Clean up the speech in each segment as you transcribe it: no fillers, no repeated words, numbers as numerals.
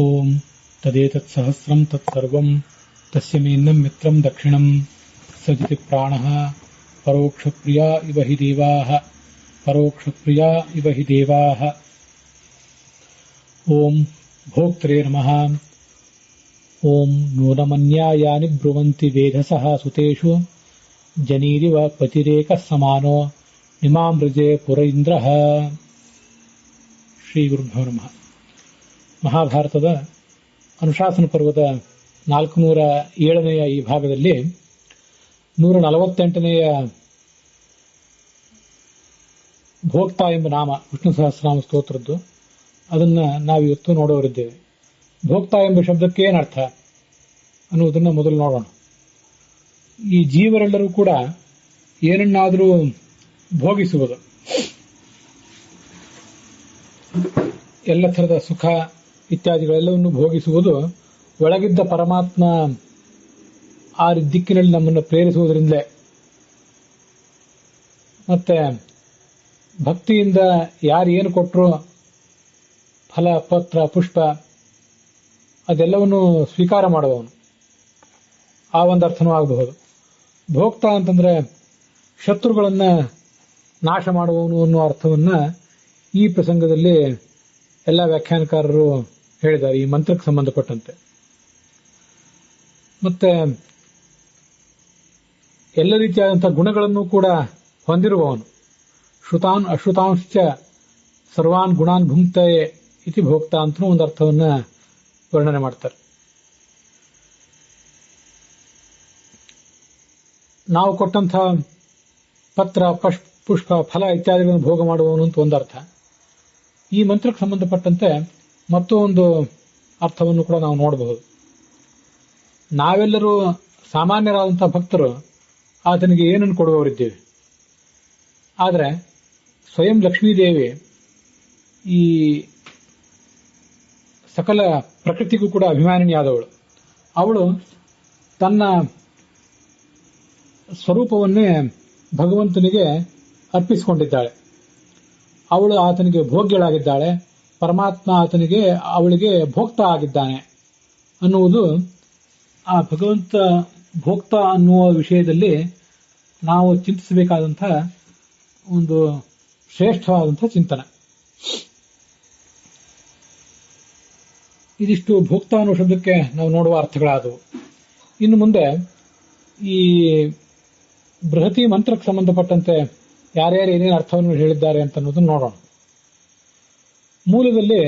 ಓಂ ತದೇತತ್ ಸಹಸ್ರಂ ತತ್ಸರ್ವಂ ತಸ್ಯ ಮೇನ್ನಂ ಮಿತ್ರಂ ದಕ್ಷಿಣಂ ಸಜಿತಿ ಪ್ರಾಣಃ ಪರೋಕ್ಷಪ್ರಿಯಾ ಇವ ಹಿ ದೇವಾಃ ಪರೋಕ್ಷಪ್ರಿಯಾ ಇವ ಹಿ ದೇವಾಃ. ಓಂ ಭೋಕ್ತೃ ನಮಃ. ಓಂ ನೂನಮನ್ಯಾಯಾನಿ ಬ್ರುವಂತಿ ವೇಧಸಃ ಸುತೇಷು ಜನಿರಿವ ಪತಿರೇಕಃ ಸಮಾನೋ ನಿಮಾಮೃಜೆ ಪುರ ಇಂದ್ರಃ. ಶ್ರೀ ಗುರುಭ್ಯೋ ನಮಃ. ಮಹಾಭಾರತದ ಅನುಶಾಸನ ಪರ್ವದ 407ನೆಯ ಈ ಭಾಗದಲ್ಲಿ 148ನೆಯ ಭೋಕ್ತ ಎಂಬ ನಾಮ ವಿಷ್ಣು ಸಹಸ್ರನಾಮ ಸ್ತೋತ್ರದ್ದು ಅದನ್ನು ನಾವಿವತ್ತು ನೋಡೋರಿದ್ದೇವೆ. ಭೋಕ್ತ ಎಂಬ ಶಬ್ದಕ್ಕೆ ಏನರ್ಥ ಅನ್ನುವುದನ್ನು ಮೊದಲು ನೋಡೋಣ. ಈ ಜೀವರೆಲ್ಲರೂ ಕೂಡ ಏನನ್ನಾದರೂ ಭೋಗಿಸುವುದು, ಎಲ್ಲ ಥರದ ಸುಖ ಇತ್ಯಾದಿಗಳೆಲ್ಲವನ್ನು ಭೋಗಿಸುವುದು ಒಳಗಿದ್ದ ಪರಮಾತ್ಮ ಆ ದಿಕ್ಕಿನಲ್ಲಿ ನಮ್ಮನ್ನು ಪ್ರೇರಿಸುವುದರಿಂದಲೇ. ಮತ್ತೆ ಭಕ್ತಿಯಿಂದ ಯಾರು ಏನು ಕೊಟ್ಟರು ಫಲ ಪತ್ರ ಪುಷ್ಪ ಅದೆಲ್ಲವನ್ನು ಸ್ವೀಕಾರ ಮಾಡುವವನು, ಆ ಒಂದು ಅರ್ಥನೂ ಆಗಬಹುದು. ಭೋಕ್ತ ಅಂತಂದ್ರೆ ಶತ್ರುಗಳನ್ನ ನಾಶ ಮಾಡುವವನು ಅನ್ನುವ ಅರ್ಥವನ್ನ ಈ ಪ್ರಸಂಗದಲ್ಲಿ ಎಲ್ಲ ವ್ಯಾಖ್ಯಾನಕಾರರು ಹೇಳಿದ್ದಾರೆ, ಈ ಮಂತ್ರಕ್ಕೆ ಸಂಬಂಧಪಟ್ಟಂತೆ. ಮತ್ತೆ ಎಲ್ಲ ರೀತಿಯಾದಂತಹ ಗುಣಗಳನ್ನು ಕೂಡ ಹೊಂದಿರುವವನು. ಶ್ರುತಾನ್ ಅಶ್ರುತಾಂಶ್ಚ ಸರ್ವಾನ್ ಗುಣಾನ್ ಭುಂಕ್ತೆ ಇತಿ ಭೋಕ್ತ ಅಂತನೂ ಒಂದು ಅರ್ಥವನ್ನ ವರ್ಣನೆ ಮಾಡ್ತಾರೆ. ನಾವು ಕೊಟ್ಟಂತಹ ಪತ್ರ ಪುಷ್ಪ ಫಲ ಇತ್ಯಾದಿಗಳನ್ನು ಭೋಗ ಮಾಡುವವನು ಅಂತ ಒಂದು ಅರ್ಥ. ಈ ಮಂತ್ರಕ್ಕೆ ಸಂಬಂಧಪಟ್ಟಂತೆ ಮತ್ತೊಂದು ಅರ್ಥವನ್ನು ಕೂಡ ನಾವು ನೋಡಬಹುದು. ನಾವೆಲ್ಲರೂ ಸಾಮಾನ್ಯರಾದಂತಹ ಭಕ್ತರು ಆತನಿಗೆ ಏನನ್ನು ಕೊಡುವವರಿದ್ದೇವೆ. ಆದರೆ ಸ್ವಯಂ ಲಕ್ಷ್ಮೀದೇವಿ ಈ ಸಕಲ ಪ್ರಕೃತಿಗೂ ಕೂಡ ಅಭಿಮಾನಿನಿಯಾದವಳು. ಅವಳು ತನ್ನ ಸ್ವರೂಪವನ್ನೇ ಭಗವಂತನಿಗೆ ಅರ್ಪಿಸಿಕೊಂಡಿದ್ದಾಳೆ. ಅವಳು ಆತನಿಗೆ ಭೋಗ್ಯಳಾಗಿದ್ದಾಳೆ, ಪರಮಾತ್ಮ ಅವಳಿಗೆ ಭೋಕ್ತ ಆಗಿದ್ದಾನೆ ಅನ್ನುವುದು ಆ ಭಗವಂತ ಭೋಕ್ತ ಅನ್ನುವ ವಿಷಯದಲ್ಲಿ ನಾವು ಚಿಂತಿಸಬೇಕಾದಂತಹ ಒಂದು ಶ್ರೇಷ್ಠವಾದಂತಹ ಚಿಂತನೆ. ಇದಿಷ್ಟು ಭೋಕ್ತ ಅನ್ನುವ ಶಬ್ದಕ್ಕೆ ನಾವು ನೋಡುವ ಅರ್ಥಗಳಾದವು. ಇನ್ನು ಮುಂದೆ ಈ ಬೃಹತಿ ಮಂತ್ರಕ್ಕೆ ಸಂಬಂಧಪಟ್ಟಂತೆ ಯಾರ್ಯಾರು ಏನೇನು ಅರ್ಥವನ್ನು ಹೇಳಿದ್ದಾರೆ ಅಂತ ಅನ್ನೋದನ್ನು ನೋಡೋಣ. ಮೂಲದಲ್ಲಿ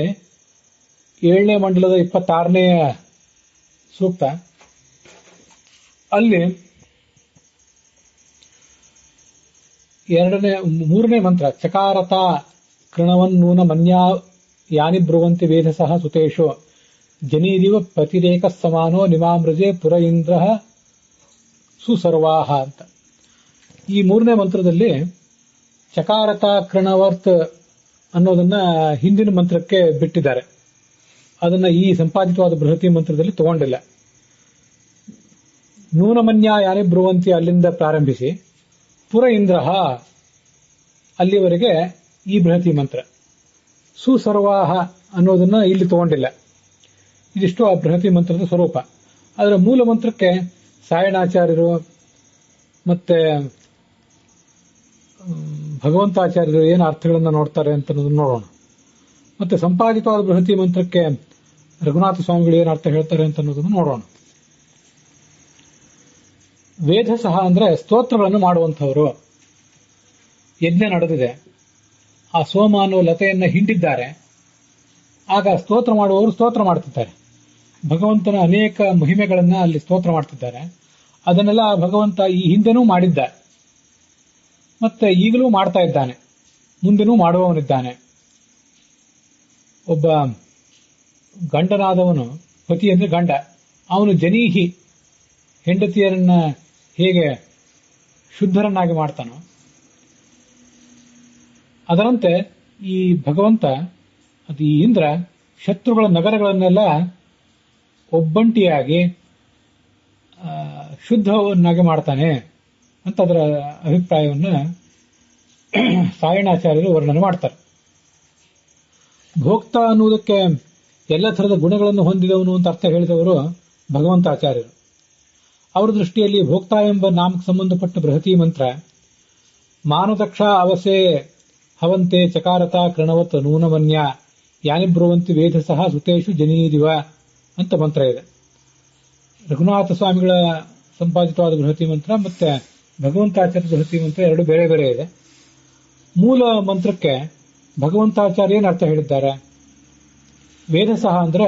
7ನೇ ಮಂಡಲದ 26ನೆಯ ಸೂಕ್ತ, ಅಲ್ಲಿ 3ನೇ ಮಂತ್ರ ಚಕಾರತ ಕೃಣವನ್ನೂನ ಮನ್ಯಾ ಯಾನಿ ಬ್ರುವಂತಿ ವೇಧಸಃ ಸುತೇಶು ಜನಿರಿವ ಪತಿರೇಕ ಸಮಾನೋ ನಿಮಾಮೃಜೆ ಪುರ ಇಂದ್ರ ಸುಸರ್ವಾಹ ಅಂತ. ಈ 3ನೇ ಮಂತ್ರದಲ್ಲಿ ಚಕಾರತ ಕೃಣವರ್ತ್ ಅನ್ನೋದನ್ನ ಹಿಂದಿನ ಮಂತ್ರಕ್ಕೆ ಬಿಟ್ಟಿದ್ದಾರೆ. ಅದನ್ನ ಈ ಸಂಪಾದಿತವಾದ ಬೃಹತಿ ಮಂತ್ರದಲ್ಲಿ ತಗೊಂಡಿಲ್ಲ. ನೂನಮನ್ಯ ಯಾನಿ ಬ್ರುವಂತಿ ಅಲ್ಲಿಂದ ಪ್ರಾರಂಭಿಸಿ ಪುರ ಇಂದ್ರ ಅಲ್ಲಿವರೆಗೆ ಈ ಬೃಹತಿ ಮಂತ್ರ. ಸುಸರ್ವಾಹ ಅನ್ನೋದನ್ನ ಇಲ್ಲಿ ತಗೊಂಡಿಲ್ಲ. ಇದಿಷ್ಟು ಆ ಬೃಹತಿ ಮಂತ್ರದ ಸ್ವರೂಪ. ಅದರ ಮೂಲ ಮಂತ್ರಕ್ಕೆ ಸಾಯಣಾಚಾರ್ಯರು ಮತ್ತೆ ಭಗವಂತಾಚಾರ್ಯರು ಏನು ಅರ್ಥಗಳನ್ನು ನೋಡ್ತಾರೆ ಅಂತ ನೋಡೋಣ. ಮತ್ತೆ ಸಂಪಾದಿತವಾದ ಬೃಹತಿ ಮಂತ್ರಕ್ಕೆ ರಘುನಾಥ ಸ್ವಾಮಿಗಳು ಏನು ಅರ್ಥ ಹೇಳ್ತಾರೆ ಅಂತ ಅನ್ನೋದನ್ನು ನೋಡೋಣ. ವೇದ ಸಹ ಅಂದ್ರೆ ಸ್ತೋತ್ರಗಳನ್ನು ಮಾಡುವಂಥವರು. ಯಜ್ಞ ನಡೆದಿದೆ, ಆ ಸೋಮ ಅನ್ನೋ ಲತೆಯನ್ನ ಹಿಂಡಿದ್ದಾರೆ. ಆಗ ಸ್ತೋತ್ರ ಮಾಡುವವರು ಸ್ತೋತ್ರ ಮಾಡ್ತಿದ್ದಾರೆ. ಭಗವಂತನ ಅನೇಕ ಮಹಿಮೆಗಳನ್ನ ಅಲ್ಲಿ ಸ್ತೋತ್ರ ಮಾಡ್ತಿದ್ದಾರೆ. ಅದನ್ನೆಲ್ಲ ಭಗವಂತ ಈ ಹಿಂದೆನೂ ಮಾಡಿದ್ದ, ಮತ್ತೆ ಈಗಲೂ ಮಾಡ್ತಾ ಇದ್ದಾನೆ, ಮುಂದೆನೂ ಮಾಡುವವನಿದ್ದಾನೆ. ಒಬ್ಬ ಗಂಡನಾದವನು, ಪತಿ ಅಂದ್ರೆ ಗಂಡ, ಅವನು ಜನೀಹಿ ಹೆಂಡತಿಯರನ್ನ ಹೇಗೆ ಶುದ್ಧರನ್ನಾಗಿ ಮಾಡ್ತಾನೋ ಅದರಂತೆ ಈ ಭಗವಂತ ಅದು ಈ ಇಂದ್ರ ಶತ್ರುಗಳ ನಗರಗಳನ್ನೆಲ್ಲ ಒಬ್ಬಂಟಿಯಾಗಿ ಶುದ್ಧವನ್ನಾಗಿ ಮಾಡ್ತಾನೆ ಅಂತ ಅದರ ಅಭಿಪ್ರಾಯವನ್ನು ಸಾಯಣಾಚಾರ್ಯರು ವರ್ಣನೆ ಮಾಡ್ತಾರೆ. ಭೋಕ್ತ ಅನ್ನುವುದಕ್ಕೆ ಎಲ್ಲ ಥರದ ಗುಣಗಳನ್ನು ಹೊಂದಿದವನು ಅಂತ ಅರ್ಥ ಹೇಳಿದವರು ಭಗವಂತಾಚಾರ್ಯರು. ಅವರ ದೃಷ್ಟಿಯಲ್ಲಿ ಭೋಕ್ತಾ ಎಂಬ ನಾಮಕ್ಕೆ ಸಂಬಂಧಪಟ್ಟ ಬೃಹತಿ ಮಂತ್ರ ಮಾನದಕ್ಷ ಅವಸೆ ಹವಂತೆ ಚಕಾರತ ಕೃಣವತ್ ನೂನಮನ್ಯ ಯಾನಿ ಬ್ರುವಂತಿ ವೇದಸಃ ಸುತೇಶು ಜನೀದಿವ ಅಂತ ಮಂತ್ರ ಇದೆ. ರಘುನಾಥ ಸ್ವಾಮಿಗಳ ಸಂಪಾದಿತವಾದ ಬೃಹತಿ ಮಂತ್ರ ಮತ್ತೆ ಭಗವಂತಾಚಾರ್ಯ ಬೃಹತಿ ಮಂತ್ರ ಎರಡು ಬೇರೆ ಬೇರೆ ಇದೆ. ಮೂಲ ಮಂತ್ರಕ್ಕೆ ಭಗವಂತಾಚಾರ್ಯ ಏನು ಅರ್ಥ ಹೇಳಿದ್ದಾರೆ? ವೇದಸಃ ಅಂದ್ರೆ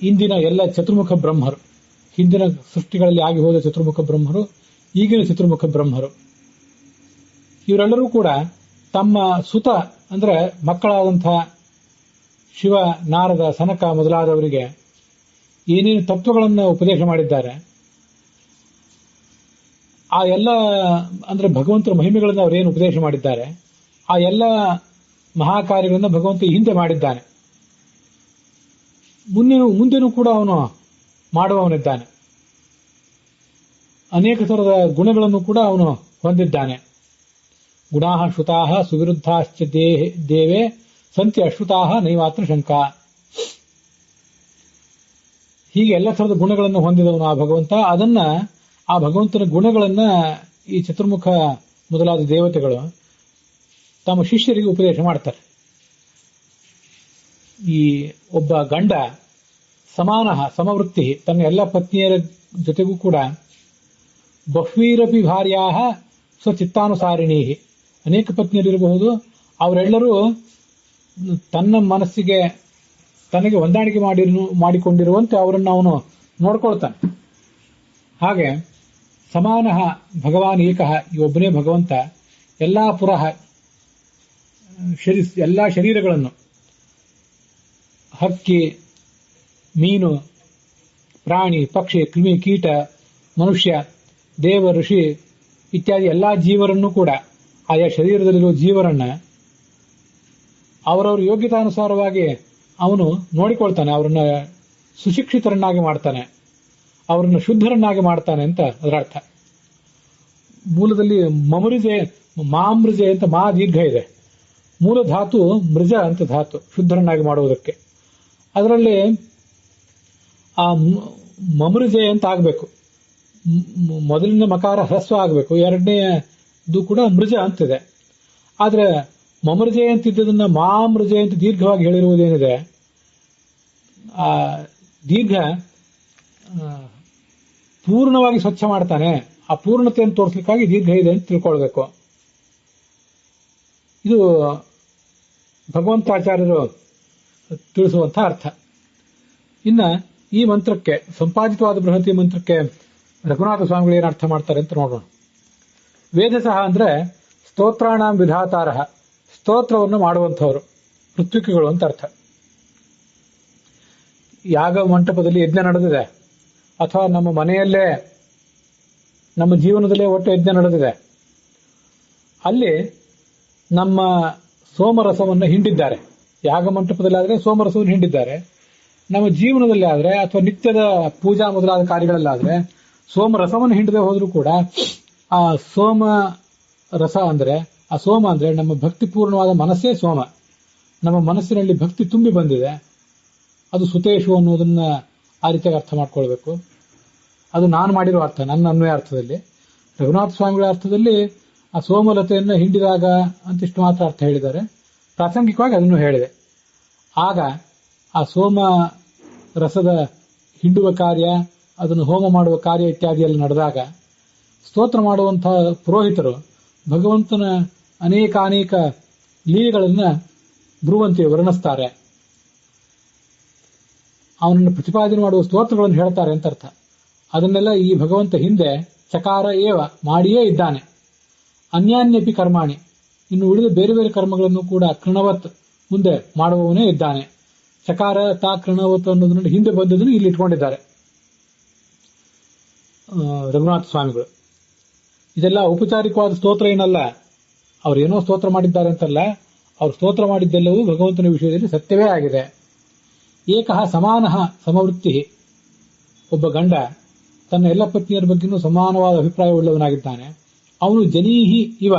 ಇಂದಿನ ಎಲ್ಲ ಚತುರ್ಮುಖ ಬ್ರಹ್ಮರು, ಹಿಂದಿನ ಸೃಷ್ಟಿಗಳಲ್ಲಿ ಆಗಿ ಹೋದ ಚತುರ್ಮುಖ ಬ್ರಹ್ಮರು, ಈಗಿನ ಚತುರ್ಮುಖ ಬ್ರಹ್ಮರು, ಇವರೆಲ್ಲರೂ ಕೂಡ ತಮ್ಮ ಸುತ ಅಂದ್ರೆ ಮಕ್ಕಳಾದಂತಹ ಶಿವ, ನಾರದ, ಸನಕ ಮೊದಲಾದವರಿಗೆ ಏನೇನು ತತ್ವಗಳನ್ನು ಉಪದೇಶ ಮಾಡಿದ್ದಾರೆ, ಆ ಎಲ್ಲ ಅಂದ್ರೆ ಭಗವಂತರ ಮಹಿಮೆಗಳನ್ನು ಅವರೇನು ಉಪದೇಶ ಮಾಡಿದ್ದಾರೆ, ಆ ಎಲ್ಲ ಮಹಾಕಾರ್ಯಗಳನ್ನು ಭಗವಂತ ಹಿಂದೆ ಮಾಡಿದ್ದಾನೆ. ಮುಂದೆನೂ ಕೂಡ ಅವನು ಮಾಡುವವನಿದ್ದಾನೆ. ಅನೇಕ ತರದ ಗುಣಗಳನ್ನು ಕೂಡ ಅವನು ಹೊಂದಿದ್ದಾನೆ. ಗುಣಾಃ ಶ್ರುತಾಃ ಸುವಿರುದ್ಧಾಶ್ಚ ದೇವೇ ಸಂತಿ ಅಶ್ರುತಾಃ ನೈವಾತ್ರ ಶಂಕಾ. ಹೀಗೆ ಎಲ್ಲ ತರದ ಗುಣಗಳನ್ನು ಹೊಂದಿದವನು ಆ ಭಗವಂತ. ಆ ಭಗವಂತನ ಗುಣಗಳನ್ನ ಈ ಚತುರ್ಮುಖ ಮೊದಲಾದ ದೇವತೆಗಳು ತಮ್ಮ ಶಿಷ್ಯರಿಗೆ ಉಪದೇಶ ಮಾಡ್ತಾರೆ. ಈ ಒಬ್ಬ ಗಂಡ ಸಮವೃತ್ತಿ ತನ್ನ ಎಲ್ಲ ಪತ್ನಿಯರ ಜೊತೆಗೂ ಕೂಡ ಬಹ್ವೀರಪಿ ಭಾರ್ಯಾ ಸ್ವಚಿತ್ತಾನುಸಾರಿಣೀ, ಅನೇಕ ಪತ್ನಿಯರಿರಬಹುದು, ಅವರೆಲ್ಲರೂ ತನ್ನ ಮನಸ್ಸಿಗೆ ತನಗೆ ಹೊಂದಾಣಿಕೆ ಮಾಡಿಕೊಂಡಿರುವಂತೆ ಅವರನ್ನು ಅವನು ನೋಡ್ಕೊಳ್ತಾನೆ. ಹಾಗೆ ಸಮಾನ ಭಗವಾನ್ ಏಕಃ, ಈ ಒಬ್ಬನೇ ಭಗವಂತ ಎಲ್ಲಾ ಪುರಃ ಎಲ್ಲಾ ಶರೀರಗಳನ್ನು, ಹಕ್ಕಿ, ಮೀನು, ಪ್ರಾಣಿ, ಪಕ್ಷಿ, ಕ್ರಿಮಿ, ಕೀಟ, ಮನುಷ್ಯ, ದೇವ, ಋಷಿ ಇತ್ಯಾದಿ ಎಲ್ಲಾ ಜೀವರನ್ನು ಕೂಡ, ಆಯಾ ಶರೀರದಲ್ಲಿರುವ ಜೀವರನ್ನ ಅವರವರ ಯೋಗ್ಯತಾನುಸಾರವಾಗಿ ಅವನು ನೋಡಿಕೊಳ್ತಾನೆ. ಅವರನ್ನ ಸುಶಿಕ್ಷಿತರನ್ನಾಗಿ ಮಾಡ್ತಾನೆ, ಅವರನ್ನು ಶುದ್ಧರನ್ನಾಗಿ ಮಾಡ್ತಾನೆ ಅಂತ ಅದರ ಅರ್ಥ. ಮೂಲದಲ್ಲಿ ಮಾಮೃಜೆ ಅಂತ ಮಾ ದೀರ್ಘ ಇದೆ. ಮೂಲ ಧಾತು ಮೃಜ ಅಂತ ಧಾತು, ಶುದ್ಧರನ್ನಾಗಿ ಮಾಡುವುದಕ್ಕೆ. ಅದರಲ್ಲಿ ಆ ಮಮೃಜೆ ಅಂತ ಆಗಬೇಕು, ಮೊದಲಿನ ಮಕಾರ ಹ್ರಸ್ವ ಆಗಬೇಕು, ಎರಡನೇದು ಕೂಡ ಮೃಜ ಅಂತಿದೆ. ಆದ್ರೆ ಮಮೃಜೆ ಅಂತಿದ್ದದನ್ನ ಮಾಮೃಜೆ ಅಂತ ದೀರ್ಘವಾಗಿ ಹೇಳಿರುವುದೇನಿದೆ, ಆ ದೀರ್ಘ ಪೂರ್ಣವಾಗಿ ಸ್ವಚ್ಛ ಮಾಡ್ತಾನೆ, ಆ ಪೂರ್ಣತೆಯನ್ನು ತೋರಿಸಲಿಕ್ಕಾಗಿ ದೀರ್ಘ ಇದೆ ಅಂತ ತಿಳ್ಕೊಳ್ಬೇಕು. ಇದು ಭಗವಂತಾಚಾರ್ಯರು ತಿಳಿಸುವಂತಹ ಅರ್ಥ. ಇನ್ನ ಈ ಮಂತ್ರಕ್ಕೆ, ಸಂಪಾದಿತವಾದ ಬೃಹತಿ ಮಂತ್ರಕ್ಕೆ ರಘುನಾಥ ಸ್ವಾಮಿಗಳು ಏನು ಅರ್ಥ ಮಾಡ್ತಾರೆ ಅಂತ ನೋಡೋಣ. ವೇದಸಃ ಅಂದ್ರೆ ಸ್ತೋತ್ರಾಣಾಂ ವಿಧಾತಾರಃ, ಸ್ತೋತ್ರವನ್ನು ಮಾಡುವಂಥವರು, ಋತ್ವಿಕಗಳು ಅಂತ ಅರ್ಥ. ಯಾಗ ಮಂಟಪದಲ್ಲಿ ಯಜ್ಞ ನಡೆದಿದೆ, ಅಥವಾ ನಮ್ಮ ಮನೆಯಲ್ಲೇ ನಮ್ಮ ಜೀವನದಲ್ಲೇ ಒಟ್ಟು ಯಜ್ಞ ನಡೆದಿದೆ, ಅಲ್ಲಿ ನಮ್ಮ ಸೋಮರಸವನ್ನು ಹಿಂಡಿದ್ದಾರೆ. ಯಾಗ ಮಂಟಪದಲ್ಲಾದ್ರೆ ಸೋಮರಸವನ್ನು ಹಿಂಡಿದ್ದಾರೆ. ನಮ್ಮ ಜೀವನದಲ್ಲಿ ಆದ್ರೆ ಅಥವಾ ನಿತ್ಯದ ಪೂಜಾ ಮೊದಲಾದ ಕಾರ್ಯಗಳಲ್ಲಾದ್ರೆ ಸೋಮರಸವನ್ನು ಹಿಂಡದೆ ಹೋದ್ರೂ ಕೂಡ ಆ ಸೋಮ ರಸ ಅಂದ್ರೆ, ಆ ಸೋಮ ಅಂದ್ರೆ ನಮ್ಮ ಭಕ್ತಿಪೂರ್ಣವಾದ ಮನಸ್ಸೇ ಸೋಮ. ನಮ್ಮ ಮನಸ್ಸಿನಲ್ಲಿ ಭಕ್ತಿ ತುಂಬಿ ಬಂದಿದೆ, ಅದು ಸುತೇಶು ಅನ್ನೋದನ್ನ ಆ ರೀತಿಯಾಗಿ ಅರ್ಥ ಮಾಡ್ಕೊಳ್ಬೇಕು. ಅದು ನಾನು ಮಾಡಿರೋ ಅರ್ಥ, ನನ್ನ ಅನ್ವಯ ಅರ್ಥದಲ್ಲಿ. ರಘುನಾಥ ಸ್ವಾಮಿಗಳ ಅರ್ಥದಲ್ಲಿ ಆ ಸೋಮಲತೆಯನ್ನ ಹಿಂಡಿದಾಗ ಅಂತಿಷ್ಟು ಮಾತ್ರ ಅರ್ಥ ಹೇಳಿದ್ದಾರೆ. ಪ್ರಾಸಂಗಿಕವಾಗಿ ಅದನ್ನು ಹೇಳಿದೆ. ಆಗ ಆ ಸೋಮ ರಸದ ಹಿಂಡುವ ಕಾರ್ಯ, ಅದನ್ನು ಹೋಮ ಮಾಡುವ ಕಾರ್ಯ ಇತ್ಯಾದಿಯಲ್ಲಿ ನಡೆದಾಗ ಸ್ತೋತ್ರ ಮಾಡುವಂತಹ ಪುರೋಹಿತರು ಭಗವಂತನ ಅನೇಕ ಲೀಲೆಗಳನ್ನ ಬ್ರುವಂತಿ ವರ್ಣಿಸ್ತಾರೆ, ಅವನನ್ನು ಪ್ರತಿಪಾದನೆ ಮಾಡುವ ಸ್ತೋತ್ರಗಳನ್ನು ಹೇಳ್ತಾರೆ ಅಂತ ಅರ್ಥ. ಅದನ್ನೆಲ್ಲ ಈ ಭಗವಂತ ಹಿಂದೆ ಚಕಾರ ಏವ ಮಾಡಿಯೇ ಇದ್ದಾನೆ. ಅನ್ಯಾನ್ಯಪಿ ಕರ್ಮಾಣಿ, ಇನ್ನು ಉಳಿದ ಬೇರೆ ಬೇರೆ ಕರ್ಮಗಳನ್ನು ಕೂಡ ಕೃಣವತ್ ಮುಂದೆ ಮಾಡುವವನೇ ಇದ್ದಾನೆ. ಚಕಾರ ತಾ ಕೃಣವತ್ ಅನ್ನೋದನ್ನು ಹಿಂದೆ ಬಂದದನ್ನು ಇಲ್ಲಿ ಇಟ್ಕೊಂಡಿದ್ದಾರೆ ರಘುನಾಥ ಸ್ವಾಮಿಗಳು. ಇದೆಲ್ಲ ಔಪಚಾರಿಕವಾದ ಸ್ತೋತ್ರ ಏನಲ್ಲ, ಅವ್ರು ಏನೋ ಸ್ತೋತ್ರ ಮಾಡಿದ್ದಾರೆ ಅಂತಲ್ಲ, ಅವ್ರು ಸ್ತೋತ್ರ ಮಾಡಿದ್ದೆಲ್ಲವೂ ಭಗವಂತನ ವಿಷಯದಲ್ಲಿ ಸತ್ಯವೇ ಆಗಿದೆ. ಏಕಃ ಸಮಾನಃ ಸಮವೃತ್ತಿ, ಒಬ್ಬ ಗಂಡ ತನ್ನ ಎಲ್ಲ ಪತ್ನಿಯರ ಬಗ್ಗೆನೂ ಸಮಾನವಾದ ಅಭಿಪ್ರಾಯವುಳ್ಳವನಾಗಿದ್ದಾನೆ. ಅವನು ಜನೀಹಿ ಇವ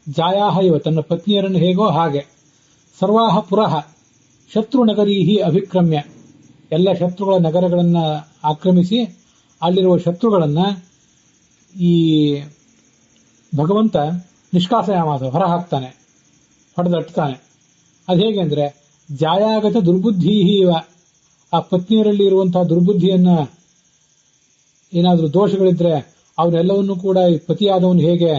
ಜಾಯಾಹ ಇವ, ತನ್ನ ಪತ್ನಿಯರನ್ನು ಹೇಗೋ ಹಾಗೆ. ಸರ್ವಾಹ ಪುರಃ ಶತ್ರು ನಗರೀಹಿ ಅಭಿಕ್ರಮ್ಯ, ಎಲ್ಲ ಶತ್ರುಗಳ ನಗರಗಳನ್ನ ಆಕ್ರಮಿಸಿ ಅಲ್ಲಿರುವ ಶತ್ರುಗಳನ್ನ ಈ ಭಗವಂತ ನಿಷ್ಕಾಸಯಾಮಾಸ ಹೊರ ಹಾಕ್ತಾನೆ, ಹೊಡೆದಟ್ತಾನೆ. ಅದು ಹೇಗೆ ಅಂದ್ರೆ ಜಾಯಾಗತ ದುರ್ಬುದ್ಧಿ ಇವ, ಆ ಪತ್ನಿಯರಲ್ಲಿ ಇರುವಂತಹ ದುರ್ಬುದ್ಧಿಯನ್ನ, ಏನಾದರೂ ದೋಷಗಳಿದ್ರೆ ಅವರೆಲ್ಲವನ್ನೂ ಕೂಡ ಈ ಪತಿಯಾದವನು ಹೇಗೆ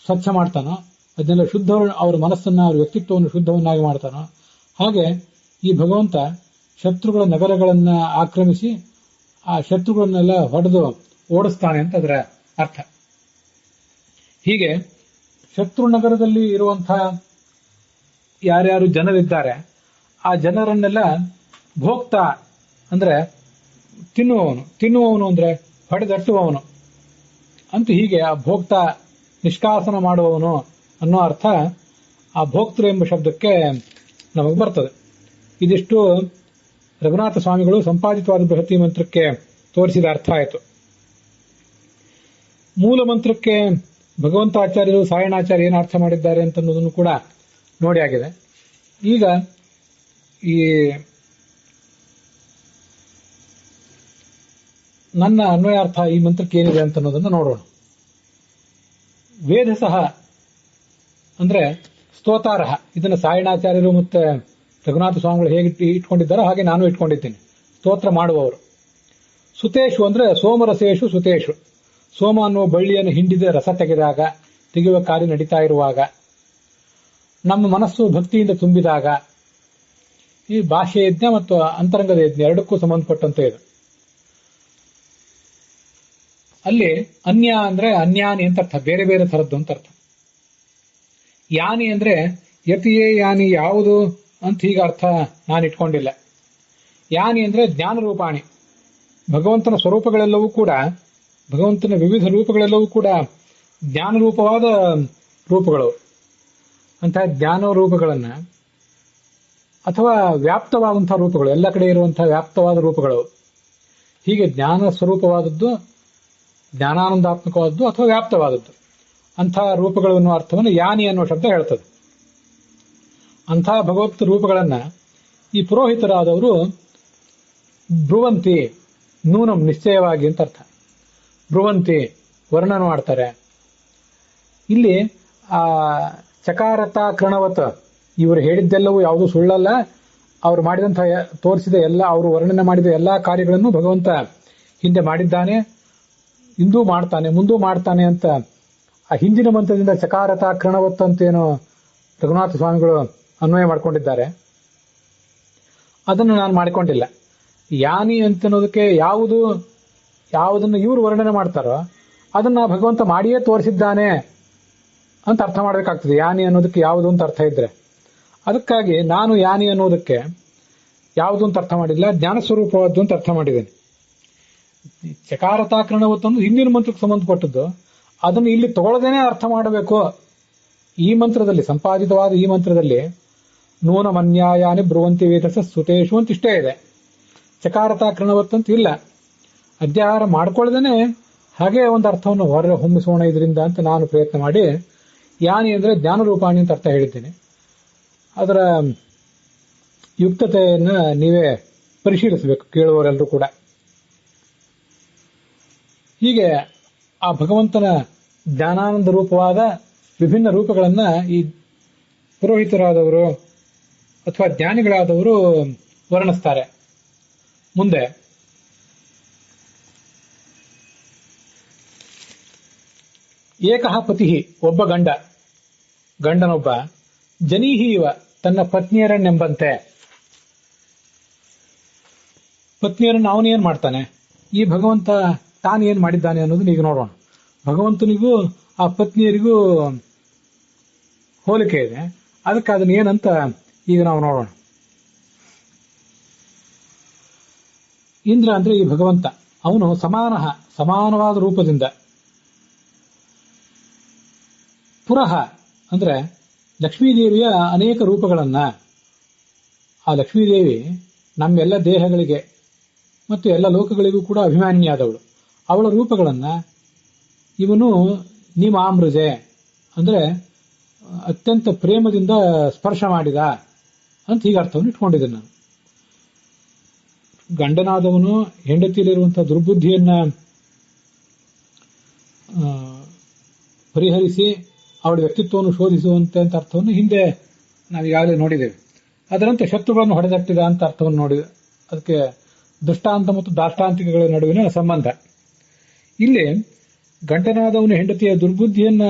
ಸ್ವಚ್ಛ ಮಾಡ್ತಾನೋ, ಅದನ್ನೆಲ್ಲ ಶುದ್ಧ, ಅವರ ಮನಸ್ಸನ್ನ, ಅವರ ವ್ಯಕ್ತಿತ್ವವನ್ನು ಶುದ್ಧವನ್ನಾಗಿ ಮಾಡ್ತಾನೋ, ಹಾಗೆ ಈ ಭಗವಂತ ಶತ್ರುಗಳ ನಗರಗಳನ್ನ ಆಕ್ರಮಿಸಿ ಆ ಶತ್ರುಗಳನ್ನೆಲ್ಲ ಹೊಡೆದು ಓಡಿಸ್ತಾನೆ ಅಂತ ಅದರ ಅರ್ಥ. ಹೀಗೆ ಶತ್ರು ನಗರದಲ್ಲಿ ಇರುವಂತಹ ಯಾರ್ಯಾರು ಜನರಿದ್ದಾರೆ ಆ ಜನರನ್ನೆಲ್ಲ ಭೋಕ್ತ ಅಂದ್ರೆ ತಿನ್ನುವವನು ಅಂದ್ರೆ ಹೊಡೆದಟ್ಟುವವನು ಅಂತ, ಹೀಗೆ ಆ ಭೋಕ್ತ ನಿಷ್ಕಾಸನ ಮಾಡುವವನು ಅನ್ನೋ ಅರ್ಥ ಆ ಭೋಕ್ತೃ ಎಂಬ ಶಬ್ದಕ್ಕೆ ನಮಗೆ ಬರ್ತದೆ. ಇದಿಷ್ಟು ರಘುನಾಥ ಸ್ವಾಮಿಗಳು ಸಂಪಾದಿತವಾದ ಬೃಹತಿ ಮಂತ್ರಕ್ಕೆ ತೋರಿಸಿದ ಅರ್ಥ ಆಯಿತು. ಮೂಲ ಮಂತ್ರಕ್ಕೆ ಭಗವಂತಾಚಾರ್ಯರು ಸಾಯಣಾಚಾರ್ಯ ಏನು ಅರ್ಥ ಮಾಡಿದ್ದಾರೆ ಅಂತನ್ನೋದನ್ನು ಕೂಡ ನೋಡಿ ಆಗಿದೆ. ಈಗ ಈ ನನ್ನ ಅನ್ವಯಾರ್ಥ ಈ ಮಂತ್ರಕ್ಕೆ ಏನಿದೆ ಅಂತ ಅನ್ನೋದನ್ನು ನೋಡೋಣ. ವೇದ ಸಹ ಅಂದ್ರೆ ಸ್ತೋತಾರಹ, ಇದನ್ನು ಸಾಯಣಾಚಾರ್ಯರು ಮತ್ತೆ ರಘುನಾಥ ಸ್ವಾಮಿಗಳು ಹೇಗೆ ಇಟ್ಕೊಂಡಿದ್ದಾರೋ ಹಾಗೆ ನಾನು ಇಟ್ಕೊಂಡಿದ್ದೀನಿ. ಸ್ತೋತ್ರ ಮಾಡುವವರು. ಸುತೇಶು ಅಂದ್ರೆ ಸೋಮರಸೇಶು ಸುತೇಶು, ಸೋಮ ಅನ್ನುವ ಬಳ್ಳಿಯನ್ನು ಹಿಂಡಿದ ರಸ ತೆಗೆಯುವ ಕಾರ್ಯ ನಡೀತಾ ಇರುವಾಗ, ನಮ್ಮ ಮನಸ್ಸು ಭಕ್ತಿಯಿಂದ ತುಂಬಿದಾಗ, ಈ ಬಾಹ್ಯ ಯಜ್ಞ ಮತ್ತು ಅಂತರಂಗದ ಯಜ್ಞ ಎರಡಕ್ಕೂ ಸಂಬಂಧಪಟ್ಟಂತೆ ಇದು. ಅಲ್ಲಿ ಅನ್ಯ ಅಂದ್ರೆ ಅನ್ಯಾನಿ ಅಂತ ಅರ್ಥ, ಬೇರೆ ಬೇರೆ ಥರದ್ದು ಅಂತ ಅರ್ಥ. ಯಾನಿ ಅಂದ್ರೆ ಯತಿಯೇ ಯಾನಿ, ಯಾವುದು ಅಂತ ಹೀಗೆ ಅರ್ಥ ನಾನು ಇಟ್ಕೊಂಡಿಲ್ಲ. ಯಾನಿ ಅಂದ್ರೆ ಜ್ಞಾನ ರೂಪಾಣಿ, ಭಗವಂತನ ಸ್ವರೂಪಗಳೆಲ್ಲವೂ ಕೂಡ, ಭಗವಂತನ ವಿವಿಧ ರೂಪಗಳೆಲ್ಲವೂ ಕೂಡ ಜ್ಞಾನ ರೂಪವಾದ ರೂಪಗಳು. ಅಂತಹ ಜ್ಞಾನ ರೂಪಗಳನ್ನ ಅಥವಾ ವ್ಯಾಪ್ತವಾದಂತಹ ರೂಪಗಳು, ಎಲ್ಲ ಕಡೆ ಇರುವಂತಹ ವ್ಯಾಪ್ತವಾದ ರೂಪಗಳು, ಹೀಗೆ ಜ್ಞಾನ ಸ್ವರೂಪವಾದದ್ದು, ಜ್ಞಾನಾನಂದಾತ್ಮಕವಾದದ್ದು ಅಥವಾ ವ್ಯಾಪ್ತವಾದದ್ದು, ಅಂತಹ ರೂಪಗಳನ್ನು ಅರ್ಥವನ್ನು ಯಾನಿ ಅನ್ನೋ ಶಬ್ದ ಹೇಳ್ತದೆ. ಅಂತಹ ಭಗವತ್ ರೂಪಗಳನ್ನ ಈ ಪುರೋಹಿತರಾದವರು ಬ್ರುವಂತಿ, ನೂನಂ ನಿಶ್ಚಯವಾಗಿ ಅಂತ ಅರ್ಥ, ಬ್ರುವಂತಿ ವರ್ಣನ ಮಾಡ್ತಾರೆ. ಇಲ್ಲಿ ಆ ಚಕಾರತ ಕೃಣವತ್, ಇವರು ಹೇಳಿದ್ದೆಲ್ಲವೂ ಯಾವುದೂ ಸುಳ್ಳಲ್ಲ, ಅವರು ಮಾಡಿದಂತಹ ತೋರಿಸಿದ ಎಲ್ಲ, ಅವರು ವರ್ಣನೆ ಮಾಡಿದ ಎಲ್ಲಾ ಕಾರ್ಯಗಳನ್ನು ಭಗವಂತ ಹಿಂದೆ ಮಾಡಿದ್ದಾನೆ, ಇಂದೂ ಮಾಡ್ತಾನೆ, ಮುಂದೂ ಮಾಡ್ತಾನೆ ಅಂತ ಆ ಹಿಂದಿನ ಮಂತ್ರದಿಂದ ಚಕಾರತ ಕೃಣವತ್ ಅಂತೇನೋ ರಘುನಾಥ ಸ್ವಾಮಿಗಳು ಅನ್ವಯ ಮಾಡಿಕೊಂಡಿದ್ದಾರೆ. ಅದನ್ನು ನಾನು ಮಾಡಿಕೊಂಡಿಲ್ಲ. ಯಾನಿ ಅಂತನ್ನೋದಕ್ಕೆ ಯಾವುದನ್ನು ಇವರು ವರ್ಣನೆ ಮಾಡ್ತಾರೋ ಅದನ್ನ ಭಗವಂತ ಮಾಡಿಯೇ ತೋರಿಸಿದ್ದಾನೆ ಅಂತ ಅರ್ಥ ಮಾಡಬೇಕಾಗ್ತದೆ. ಯಾನಿ ಅನ್ನೋದಕ್ಕೆ ಯಾವುದು ಅಂತ ಅರ್ಥ ಇದ್ರೆ, ಅದಕ್ಕಾಗಿ ನಾನು ಯಾನಿ ಅನ್ನೋದಕ್ಕೆ ಯಾವುದು ಅಂತ ಅರ್ಥ ಮಾಡಿಲ್ಲ, ಜ್ಞಾನಸ್ವರೂಪವಾದ್ದು ಅಂತ ಅರ್ಥ ಮಾಡಿದ್ದೇನೆ. ಚಕಾರತಾಕರಣವತ್ತೊಂದು ಹಿಂದಿನ ಮಂತ್ರಕ್ಕೆ ಸಂಬಂಧಪಟ್ಟದ್ದು, ಅದನ್ನು ಇಲ್ಲಿ ತಗೊಳ್ಳದೇನೆ ಅರ್ಥ ಮಾಡಬೇಕು. ಈ ಮಂತ್ರದಲ್ಲಿ, ಸಂಪಾದಿತವಾದ ಈ ಮಂತ್ರದಲ್ಲಿ ನೂನಮನ್ಯಾಯಾನಿ ಬ್ರುವಂತಿ ವೇದಸ ಸುತೇಶು ಅಂತ ಇಷ್ಟೇ ಇದೆ. ಚಕಾರತಾಕರಣವತ್ತಂತ ಇಲ್ಲ. ಅಧ್ಯಾಹಾರ ಮಾಡ್ಕೊಳ್ಳದೇನೆ ಹಾಗೆ ಒಂದು ಅರ್ಥವನ್ನು ಹೊರ ಹೊಮ್ಮಿಸೋಣ ಇದರಿಂದ ಅಂತ ನಾನು ಪ್ರಯತ್ನ ಮಾಡಿ ಯಾನಿ ಅಂದ್ರೆ ಜ್ಞಾನರೂಪಾಣಿ ಅಂತ ಅರ್ಥ ಹೇಳಿದ್ದೇನೆ. ಅದರ ಯುಕ್ತತೆಯನ್ನು ನೀವೇ ಪರಿಶೀಲಿಸಬೇಕು, ಕೇಳುವವರೆಲ್ಲರೂ ಕೂಡ. ಹೀಗೆ ಆ ಭಗವಂತನ ಜ್ಞಾನಾನಂದ ರೂಪವಾದ ವಿಭಿನ್ನ ರೂಪಗಳನ್ನ ಈ ಪುರೋಹಿತರಾದವರು ಅಥವಾ ಜ್ಞಾನಿಗಳಾದವರು ವರ್ಣಿಸ್ತಾರೆ. ಮುಂದೆ ಏಕಃ ಪತಿ, ಒಬ್ಬ ಗಂಡನೊಬ್ಬ, ಜನೀಹಿ ಇವ, ತನ್ನ ಪತ್ನಿಯರನ್ನೆಂಬಂತೆ. ಪತ್ನಿಯರನ್ನು ಅವನೇನ್ ಮಾಡ್ತಾನೆ, ಈ ಭಗವಂತ ತಾನು ಏನ್ ಮಾಡಿದ್ದಾನೆ ಅನ್ನೋದನ್ನ ಈಗ ನೋಡೋಣ. ಭಗವಂತನಿಗೂ ಆ ಪತ್ನಿಯರಿಗೂ ಹೋಲಿಕೆ ಇದೆ, ಅದಕ್ಕೆ ಅದನ್ನ ಏನಂತ ಈಗ ನಾವು ನೋಡೋಣ. ಇಂದ್ರ ಅಂದ್ರೆ ಈ ಭಗವಂತ, ಅವನು ಸಮಾನವಾದ ರೂಪದಿಂದ. ಪುರಃ ಅಂದ್ರೆ ಲಕ್ಷ್ಮೀದೇವಿಯ ಅನೇಕ ರೂಪಗಳನ್ನ, ಆ ಲಕ್ಷ್ಮೀದೇವಿ ನಮ್ಮೆಲ್ಲ ದೇಹಗಳಿಗೆ ಮತ್ತು ಎಲ್ಲ ಲೋಕಗಳಿಗೂ ಕೂಡ ಅಭಿಮಾನಿಯಾದವಳು. ಅವಳ ರೂಪಗಳನ್ನ ಇವನು ನಿಮಾಮೃಜೆ ಅಂದ್ರೆ ಅತ್ಯಂತ ಪ್ರೇಮದಿಂದ ಸ್ಪರ್ಶ ಮಾಡಿದ ಅಂತ ಹೀಗೆ ಅರ್ಥವನ್ನು ಇಟ್ಕೊಂಡಿದ್ದೇನೆ ನಾನು. ಗಂಡನಾದವನು ಹೆಂಡತಿಯಲ್ಲಿರುವಂತಹ ದುರ್ಬುದ್ಧಿಯನ್ನ ಪರಿಹರಿಸಿ ಅವಳ ವ್ಯಕ್ತಿತ್ವವನ್ನು ಶೋಧಿಸುವಂತೆ ಅಂತ ಅರ್ಥವನ್ನು ಹಿಂದೆ ನಾವೀಗಾಗಲೇ ನೋಡಿದ್ದೇವೆ. ಅದರಂತೆ ಶತ್ರುಗಳನ್ನು ಹೊಡೆದಟ್ಟಿದ ಅಂತ ಅರ್ಥವನ್ನು ನೋಡಿದೆ. ಅದಕ್ಕೆ ದೃಷ್ಟಾಂತ ಮತ್ತು ದಾಷ್ಟಾಂತಿಕಗಳ ನಡುವಿನ ಸಂಬಂಧ. ಇಲ್ಲಿ ಗಂಡನಾದವನು ಹೆಂಡತಿಯ ದುರ್ಬುದ್ಧಿಯನ್ನ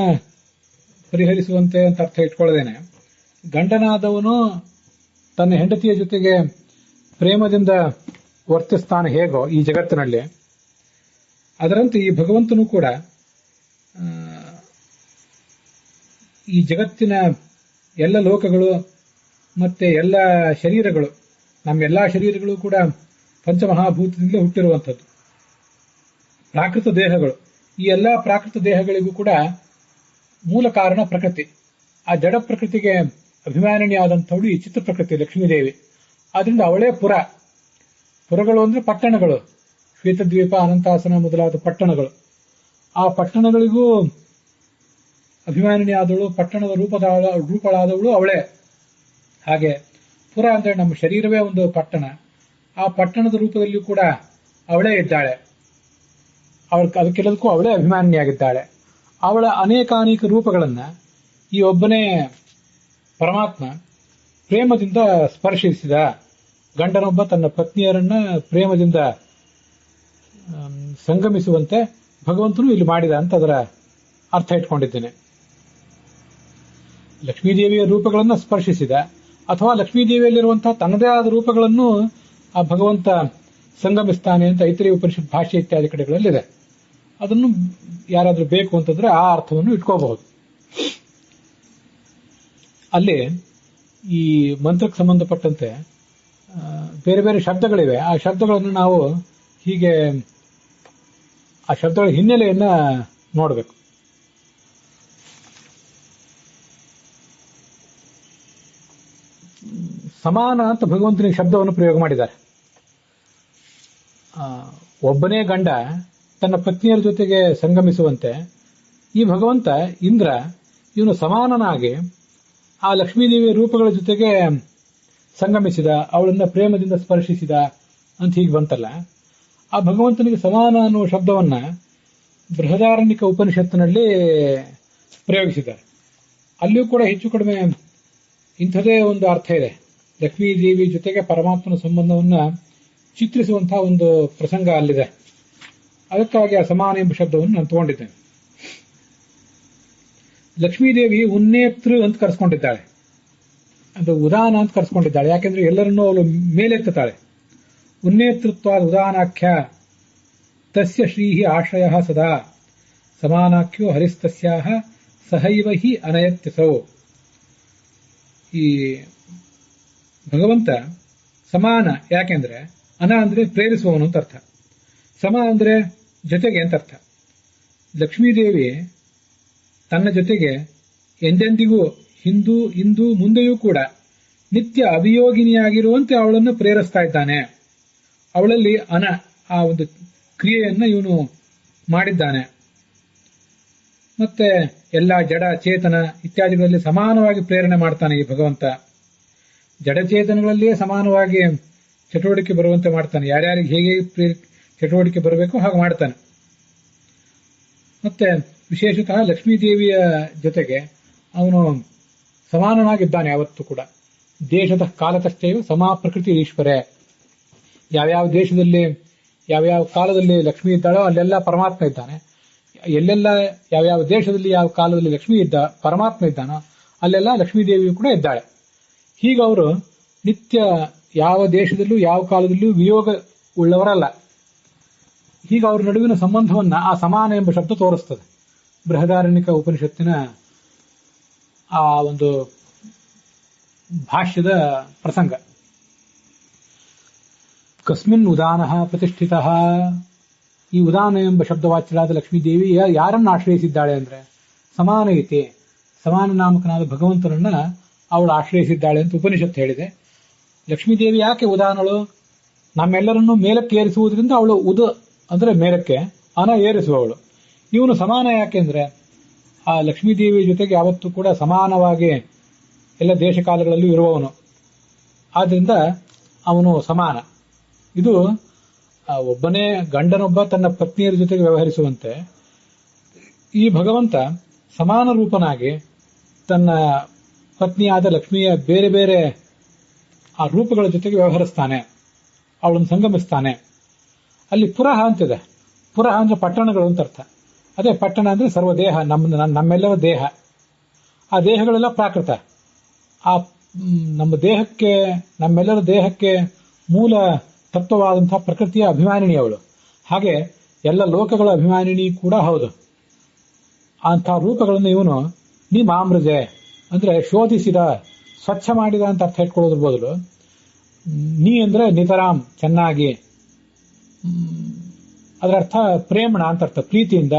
ಪರಿಹರಿಸುವಂತೆ ಅಂತ ಅರ್ಥ ಇಟ್ಕೊಳ್ಳದೇನೆ, ಗಂಡನಾದವನು ತನ್ನ ಹೆಂಡತಿಯ ಜೊತೆಗೆ ಪ್ರೇಮದಿಂದ ವರ್ತಿಸ್ತಾನೆ ಹೇಗೋ ಈ ಜಗತ್ತಿನಲ್ಲಿ, ಅದರಂತೆ ಈ ಭಗವಂತನು ಕೂಡ ಈ ಜಗತ್ತಿನ ಎಲ್ಲ ಲೋಕಗಳು ಮತ್ತೆ ಎಲ್ಲ ಶರೀರಗಳು, ನಮ್ಮೆಲ್ಲಾ ಶರೀರಗಳು ಕೂಡ ಪಂಚಮಹಾಭೂತದಿಂದ ಹುಟ್ಟಿರುವಂಥದ್ದು. ಪ್ರಾಕೃತ ದೇಹಗಳು, ಈ ಎಲ್ಲಾ ಪ್ರಾಕೃತ ದೇಹಗಳಿಗೂ ಕೂಡ ಮೂಲ ಕಾರಣ ಪ್ರಕೃತಿ. ಆ ಜಡ ಪ್ರಕೃತಿಗೆ ಅಭಿಮಾನಿನಿಯಾದಂಥವಳು ಈ ಚಿತ್ರ ಪ್ರಕೃತಿ ಲಕ್ಷ್ಮೀದೇವಿ. ಆದ್ರಿಂದ ಅವಳೇ ಪುರಗಳು ಅಂದ್ರೆ ಪಟ್ಟಣಗಳು, ಶ್ವೇತದ್ವೀಪ, ಅನಂತಾಸನ ಮೊದಲಾದ ಪಟ್ಟಣಗಳು. ಆ ಪಟ್ಟಣಗಳಿಗೂ ಅಭಿಮಾನಿನಿಯಾದವಳು, ಪಟ್ಟಣದ ರೂಪಳಾದವಳು ಅವಳೇ. ಹಾಗೆ ಪುರ ಅಂದ್ರೆ ನಮ್ಮ ಶರೀರವೇ ಒಂದು ಪಟ್ಟಣ, ಆ ಪಟ್ಟಣದ ರೂಪದಲ್ಲಿಯೂ ಕೂಡ ಅವಳೇ ಇದ್ದಾಳೆ. ಅದಕ್ಕೆಲ್ಲದಕ್ಕೂ ಅವಳೇ ಅಭಿಮಾನಿಯಾಗಿದ್ದಾಳೆ. ಅವಳ ಅನೇಕಾನೇಕ ರೂಪಗಳನ್ನ ಈ ಒಬ್ಬನೇ ಪರಮಾತ್ಮ ಪ್ರೇಮದಿಂದ ಸ್ಪರ್ಶಿಸಿದ. ಗಂಡನೊಬ್ಬ ತನ್ನ ಪತ್ನಿಯರನ್ನ ಪ್ರೇಮದಿಂದ ಸಂಗಮಿಸುವಂತೆ ಭಗವಂತನು ಇಲ್ಲಿ ಮಾಡಿದ ಅಂತ ಅದರ ಅರ್ಥ ಇಟ್ಕೊಂಡಿದ್ದೇನೆ. ಲಕ್ಷ್ಮೀದೇವಿಯ ರೂಪಗಳನ್ನು ಸ್ಪರ್ಶಿಸಿದ, ಅಥವಾ ಲಕ್ಷ್ಮೀದೇವಿಯಲ್ಲಿರುವಂತಹ ತನ್ನದೇ ಆದ ರೂಪಗಳನ್ನು ಆ ಭಗವಂತ ಸಂಗಮಿಸ್ತಾನೆ ಅಂತ ಐತರೇಯ ಉಪನಿಷತ್ ಭಾಷ್ಯ ಇತ್ಯಾದಿ ಕಡೆಗಳಲ್ಲಿದೆ. ಅದನ್ನು ಯಾರಾದ್ರೂ ಬೇಕು ಅಂತಂದ್ರೆ ಆ ಅರ್ಥವನ್ನು ಇಟ್ಕೋಬಹುದು. ಅಲ್ಲಿ ಈ ಮಂತ್ರಕ್ಕೆ ಸಂಬಂಧಪಟ್ಟಂತೆ ಬೇರೆ ಬೇರೆ ಶಬ್ದಗಳಿವೆ. ಆ ಶಬ್ದಗಳನ್ನು ನಾವು ಹೀಗೆ ಆ ಶಬ್ದಗಳ ಹಿನ್ನೆಲೆಯನ್ನ ನೋಡಬೇಕು. ಸಮಾನ ಅಂತ ಭಗವಂತನಿಗೆ ಶಬ್ದವನ್ನು ಪ್ರಯೋಗ ಮಾಡಿದ್ದಾರೆ. ಒಬ್ಬನೇ ಗಂಡ ತನ್ನ ಪತ್ನಿಯರ ಜೊತೆಗೆ ಸಂಗಮಿಸುವಂತೆ ಈ ಭಗವಂತ ಇಂದ್ರ ಇವನು ಸಮಾನನಾಗಿ ಆ ಲಕ್ಷ್ಮೀದೇವಿಯ ರೂಪಗಳ ಜೊತೆಗೆ ಸಂಗಮಿಸಿದ, ಅವಳನ್ನ ಪ್ರೇಮದಿಂದ ಸ್ಪರ್ಶಿಸಿದ ಅಂತ ಹೀಗೆ ಬಂತಲ್ಲ. ಆ ಭಗವಂತನಿಗೆ ಸಮಾನ ಅನ್ನುವ ಶಬ್ದವನ್ನ ಬೃಹದಾರಣ್ಯಕ ಉಪನಿಷತ್ತಿನಲ್ಲಿ ಪ್ರಯೋಗಿಸಿದ್ದಾರೆ. ಅಲ್ಲಿಯೂ ಕೂಡ ಹೆಚ್ಚು ಕಡಿಮೆ ಇಂಥದೇ ಒಂದು ಅರ್ಥ ಇದೆ. ಲಕ್ಷ್ಮೀದೇವಿ ಜೊತೆಗೆ ಪರಮಾತ್ಮನ ಸಂಬಂಧವನ್ನ ಚಿತ್ರಿಸುವಂತಹ ಒಂದು ಪ್ರಸಂಗ ಅಲ್ಲಿದೆ. ಅದಕ್ಕಾಗಿ ಆ ಸಮಾನ ಎಂಬ ಶಬ್ದವನ್ನು ನಾನು ತಗೊಂಡಿದ್ದೇನೆ. ಲಕ್ಷ್ಮೀದೇವಿ ಉನ್ನೇತೃ ಅಂತ ಕರೆಸ್ಕೊಂಡಿದ್ದಾಳೆ, ಅದು ಉದಾನ ಅಂತ ಕರೆಸ್ಕೊಂಡಿದ್ದಾಳೆ. ಯಾಕೆಂದ್ರೆ ಎಲ್ಲರನ್ನೂ ಅವಳು ಮೇಲೆತ್ತುತ್ತಾಳೆ. ಉನ್ನೇತೃತ್ವಾದ ಉದಾನಾಖ್ಯ ತಸ್ಯ ಶ್ರೀಹಿ ಆಶ್ರಯ ಸದಾ ಸಮಾನಾಖ್ಯೋ ಹರಿಸ್ತಸ್ಯಾಹ ಸಹೈವ ಹಿ ಅನಯತ್ಯಸೌ. ಈ ಭಗವಂತ ಸಮಾನ ಯಾಕೆಂದ್ರೆ ಅನ ಅಂದ್ರೆ ಪ್ರೇರಿಸುವವನು ಅಂತ ಅರ್ಥ, ಸಮ ಅಂದ್ರೆ ಜೊತೆಗೆ ಅಂತ ಅರ್ಥ. ಲಕ್ಷ್ಮೀದೇವಿ ತನ್ನ ಜೊತೆಗೆ ಎಂದೆಂದಿಗೂ ಹಿಂದೂ ಇಂದು ಮುಂದೆಯೂ ಕೂಡ ನಿತ್ಯ ಅಭಿಯೋಗಿನಿಯಾಗಿರುವಂತೆ ಅವಳನ್ನು ಪ್ರೇರಿಸ್ತಾ ಇದ್ದಾನೆ. ಅವಳಲ್ಲಿ ಆ ಒಂದು ಕ್ರಿಯೆಯನ್ನ ಇವನು ಮಾಡಿದ್ದಾನೆ. ಮತ್ತೆ ಎಲ್ಲ ಜಡ ಚೇತನ ಇತ್ಯಾದಿಗಳಲ್ಲಿ ಸಮಾನವಾಗಿ ಪ್ರೇರಣೆ ಮಾಡ್ತಾನೆ ಈ ಭಗವಂತ. ಜಡಚೇತನಗಳಲ್ಲಿಯೇ ಸಮಾನವಾಗಿ ಚಟುವಟಿಕೆ ಬರುವಂತೆ ಮಾಡ್ತಾನೆ. ಯಾರ್ಯಾರಿಗೆ ಹೇಗೆ ಚಟುವಟಿಕೆ ಬರಬೇಕು ಹಾಗೆ ಮಾಡ್ತಾನೆ. ಮತ್ತೆ ವಿಶೇಷತಃ ಲಕ್ಷ್ಮೀದೇವಿಯ ಜೊತೆಗೆ ಅವನು ಸಮಾನನಾಗಿದ್ದಾನೆ ಯಾವತ್ತೂ ಕೂಡ. ದೇಶದ ಕಾಲತಶ್ಚೈವ ಸಮಾ ಪ್ರಕೃತಿ ಈಶ್ವರೇ. ಯಾವ್ಯಾವ ದೇಶದಲ್ಲಿ ಯಾವ್ಯಾವ ಕಾಲದಲ್ಲಿ ಲಕ್ಷ್ಮಿ ಇದ್ದಾಳೋ ಅಲ್ಲೆಲ್ಲ ಪರಮಾತ್ಮ ಇದ್ದಾನೆ. ಎಲ್ಲೆಲ್ಲ ಯಾವ್ಯಾವ ದೇಶದಲ್ಲಿ ಯಾವ ಕಾಲದಲ್ಲಿ ಲಕ್ಷ್ಮಿ ಪರಮಾತ್ಮ ಇದ್ದಾನೋ ಅಲ್ಲೆಲ್ಲ ಲಕ್ಷ್ಮೀದೇವಿಯು ಕೂಡ ಇದ್ದಾಳೆ. ಹೀಗೆ ಅವರು ನಿತ್ಯ ಯಾವ ದೇಶದಲ್ಲೂ ಯಾವ ಕಾಲದಲ್ಲೂ ವಿಯೋಗ ಉಳ್ಳವರಲ್ಲ. ಹೀಗೆ ಅವರ ನಡುವಿನ ಸಂಬಂಧವನ್ನ ಆ ಸಮಾನ ಎಂಬ ಶಬ್ದ ತೋರಿಸ್ತದೆ. ಬೃಹದಾರಣ್ಯಕ ಉಪನಿಷತ್ತಿನ ಆ ಒಂದು ಭಾಷ್ಯದ ಪ್ರಸಂಗ. ಕಸ್ಮಿನ್ ಉದಾನ ಪ್ರತಿಷ್ಠಿತ. ಈ ಉದಾನ ಎಂಬ ಶಬ್ದವಾಚ್ಯರಾದ ಲಕ್ಷ್ಮೀದೇವಿ ಯಾರನ್ನ ಆಶ್ರಯಿಸಿದ್ದಾಳೆ ಅಂದ್ರೆ ಸಮಾನ ಐತೆ, ಸಮಾನ ನಾಮಕನಾದ ಭಗವಂತನನ್ನ ಅವಳು ಆಶ್ರಯಿಸಿದ್ದಾಳೆ ಅಂತ ಉಪನಿಷತ್ತು ಹೇಳಿದೆ. ಲಕ್ಷ್ಮೀದೇವಿ ಯಾಕೆ ಉದಾನಳು? ನಮ್ಮೆಲ್ಲರನ್ನೂ ಮೇಲಕ್ಕೆ ಏರಿಸುವುದರಿಂದ ಅವಳು ಅಂದ್ರೆ ಮೇಲಕ್ಕೆ, ಅನ ಏರಿಸುವವಳು. ಇವನು ಸಮಾನ ಯಾಕೆಂದ್ರೆ ಆ ಲಕ್ಷ್ಮೀದೇವಿ ಜೊತೆಗೆ ಯಾವತ್ತೂ ಕೂಡ ಸಮಾನವಾಗಿ ಎಲ್ಲ ದೇಶ ಕಾಲಗಳಲ್ಲೂ ಇರುವವನು. ಆದ್ರಿಂದ ಅವನು ಸಮಾನ. ಇದು ಒಬ್ಬನೇ ಗಂಡನೊಬ್ಬ ತನ್ನ ಪತ್ನಿಯರ ಜೊತೆಗೆ ವ್ಯವಹರಿಸುವಂತೆ ಈ ಭಗವಂತ ಸಮಾನ ರೂಪನಾಗಿ ತನ್ನ ಪತ್ನಿಯಾದ ಲಕ್ಷ್ಮಿಯ ಬೇರೆ ಬೇರೆ ಆ ರೂಪಗಳ ಜೊತೆಗೆ ವ್ಯವಹರಿಸ್ತಾನೆ, ಅವಳನ್ನು ಸಂಗಮಿಸ್ತಾನೆ. ಅಲ್ಲಿ ಪುರಹ ಅಂತಿದೆ. ಪುರಹ ಅಂದ್ರೆ ಪಟ್ಟಣಗಳು ಅಂತ ಅರ್ಥ. ಅದೇ ಪಟ್ಟಣ ಅಂದ್ರೆ ಸರ್ವದೇಹ, ನಮ್ಮೆಲ್ಲರ ದೇಹ. ಆ ದೇಹಗಳೆಲ್ಲ ಪ್ರಾಕೃತ. ಆ ನಮ್ಮ ದೇಹಕ್ಕೆ, ನಮ್ಮೆಲ್ಲರ ದೇಹಕ್ಕೆ ಮೂಲ ತತ್ವವಾದಂತಹ ಪ್ರಕೃತಿಯ ಅಭಿಮಾನಿನಿ ಅವಳು. ಹಾಗೆ ಎಲ್ಲ ಲೋಕಗಳ ಅಭಿಮಾನಿನಿ ಕೂಡ ಹೌದು. ಅಂತಹ ರೂಪಗಳನ್ನು ಇವನು ನೀ ಮಾಮೃಜೆ ಅಂದ್ರೆ ಶೋಧಿಸಿದ, ಸ್ವಚ್ಛ ಮಾಡಿದ ಅಂತ ಅರ್ಥ ಇಟ್ಕೊಳ್ಳೋದ್ರ ಬದಲು ನೀ ಅಂದ್ರೆ ನಿತರಾಮ್, ಚೆನ್ನಾಗಿ. ಅದರ ಅರ್ಥ ಪ್ರೇಮಣ ಅಂತ ಅರ್ಥ, ಪ್ರೀತಿಯಿಂದ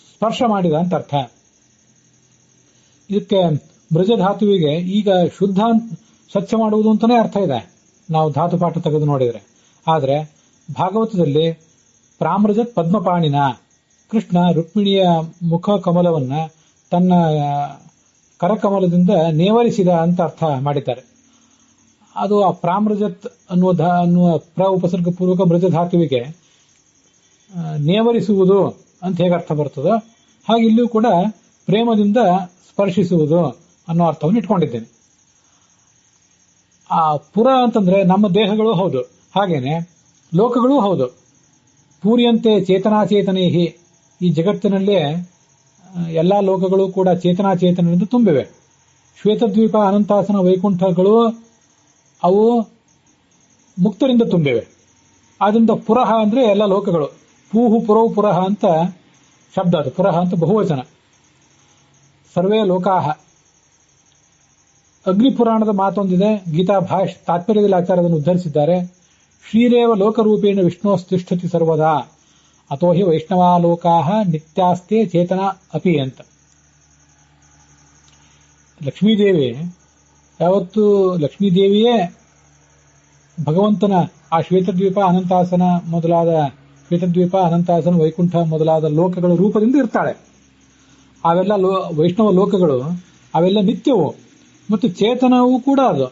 ಸ್ಪರ್ಶ ಮಾಡಿದ ಅಂತ ಅರ್ಥ. ಇದಕ್ಕೆ ಮೃಜಧಾತುವಿಗೆ ಈಗ ಶುದ್ಧ ಸ್ವಚ್ಛ ಮಾಡುವುದು ಅಂತಾನೆ ಅರ್ಥ ಇದೆ, ನಾವು ಧಾತು ಪಾಠ ತೆಗೆದು ನೋಡಿದರೆ. ಆದರೆ ಭಾಗವತದಲ್ಲಿ ಪ್ರಾಮೃಜತ್ ಪದ್ಮಪಾಣಿನ, ಕೃಷ್ಣ ರುಕ್ಮಿಣಿಯ ಮುಖ ಕಮಲವನ್ನ ತನ್ನ ಕರಕಮಲದಿಂದ ನೇವರಿಸಿದ ಅಂತ ಅರ್ಥ ಮಾಡಿದ್ದಾರೆ. ಅದು ಆ ಪ್ರಾಮೃಜತ್ ಅನ್ನುವ ಪ್ರ ಉಪಸರ್ಗ ಪೂರ್ವಕ ಮೃಜಧಾತುವಿಗೆ ನೇವರಿಸುವುದು ಅಂತ ಹೇಗೆ ಅರ್ಥ ಬರ್ತದೋ ಹಾಗೆ ಇಲ್ಲಿಯೂ ಕೂಡ ಪ್ರೇಮದಿಂದ ಸ್ಪರ್ಶಿಸುವುದು ಅನ್ನೋ ಅರ್ಥವನ್ನು ಇಟ್ಕೊಂಡಿದ್ದೇನೆ. ಆ ಪುರ ಅಂತಂದ್ರೆ ನಮ್ಮ ದೇಹಗಳು ಹೌದು, ಹಾಗೇನೆ ಲೋಕಗಳೂ ಹೌದು. ಪೂರ್ಯಂತೆ ಚೇತನಾಚೇತನೇಹಿ, ಈ ಜಗತ್ತಿನಲ್ಲೇ ಎಲ್ಲಾ ಲೋಕಗಳು ಕೂಡ ಚೇತನಾಚೇತನದಿಂದ ತುಂಬಿವೆ. ಶ್ವೇತದ್ವೀಪ, ಅನಂತಾಸನ, ವೈಕುಂಠಗಳು ಅವು ಮುಕ್ತರಿಂದ ತುಂಬಿವೆ. ಆದ್ರಿಂದ ಪುರಹ ಅಂದ್ರೆ ಎಲ್ಲ ಲೋಕಗಳು. ಪೂಹು ಪುರವು ಪುರಹ ಅಂತ ಶಬ್ದ, ಅದು ಪುರಹ ಅಂತ ಬಹುವಚನ. ಸರ್ವೇ ಲೋಕಾಹ. ಅಗ್ನಿಪುರಾಣದ ಮಾತೊಂದಿದೆ, ಗೀತಾ ಭಾಷ್ ತಾತ್ಪರ್ಯದಲ್ಲಿ ಆಚಾರ್ಯದನ್ನು ಉದ್ಧರಿಸಿದ್ದಾರೆ. ಶ್ರೀರೇವ ಲೋಕರೂಪೇಣ ವಿಷ್ಣೋಸ್ತಿಷ್ಠತಿ ಸರ್ವದಾ ಅಥೋ ಹಿ ವೈಷ್ಣವಾಲೋಕಾಹ ನಿತ್ಯಾಸ್ತೆ ಚೇತನ ಅಪಿ ಅಂತ. ಲಕ್ಷ್ಮೀದೇವಿ ಯಾವತ್ತು ಲಕ್ಷ್ಮೀದೇವಿಯೇ ಭಗವಂತನ ಆ ಶ್ವೇತದ್ವೀಪ, ಅನಂತಾಸನ ಮೊದಲಾದ, ಶ್ವೇತದ್ವೀಪ, ಅನಂತಾಸನ, ವೈಕುಂಠ ಮೊದಲಾದ ಲೋಕಗಳ ರೂಪದಿಂದ ಇರ್ತಾಳೆ. ಅವೆಲ್ಲ ವೈಷ್ಣವ ಲೋಕಗಳು ಅವೆಲ್ಲ ನಿತ್ಯವು ಮತ್ತು ಚೇತನವೂ ಕೂಡ. ಅದು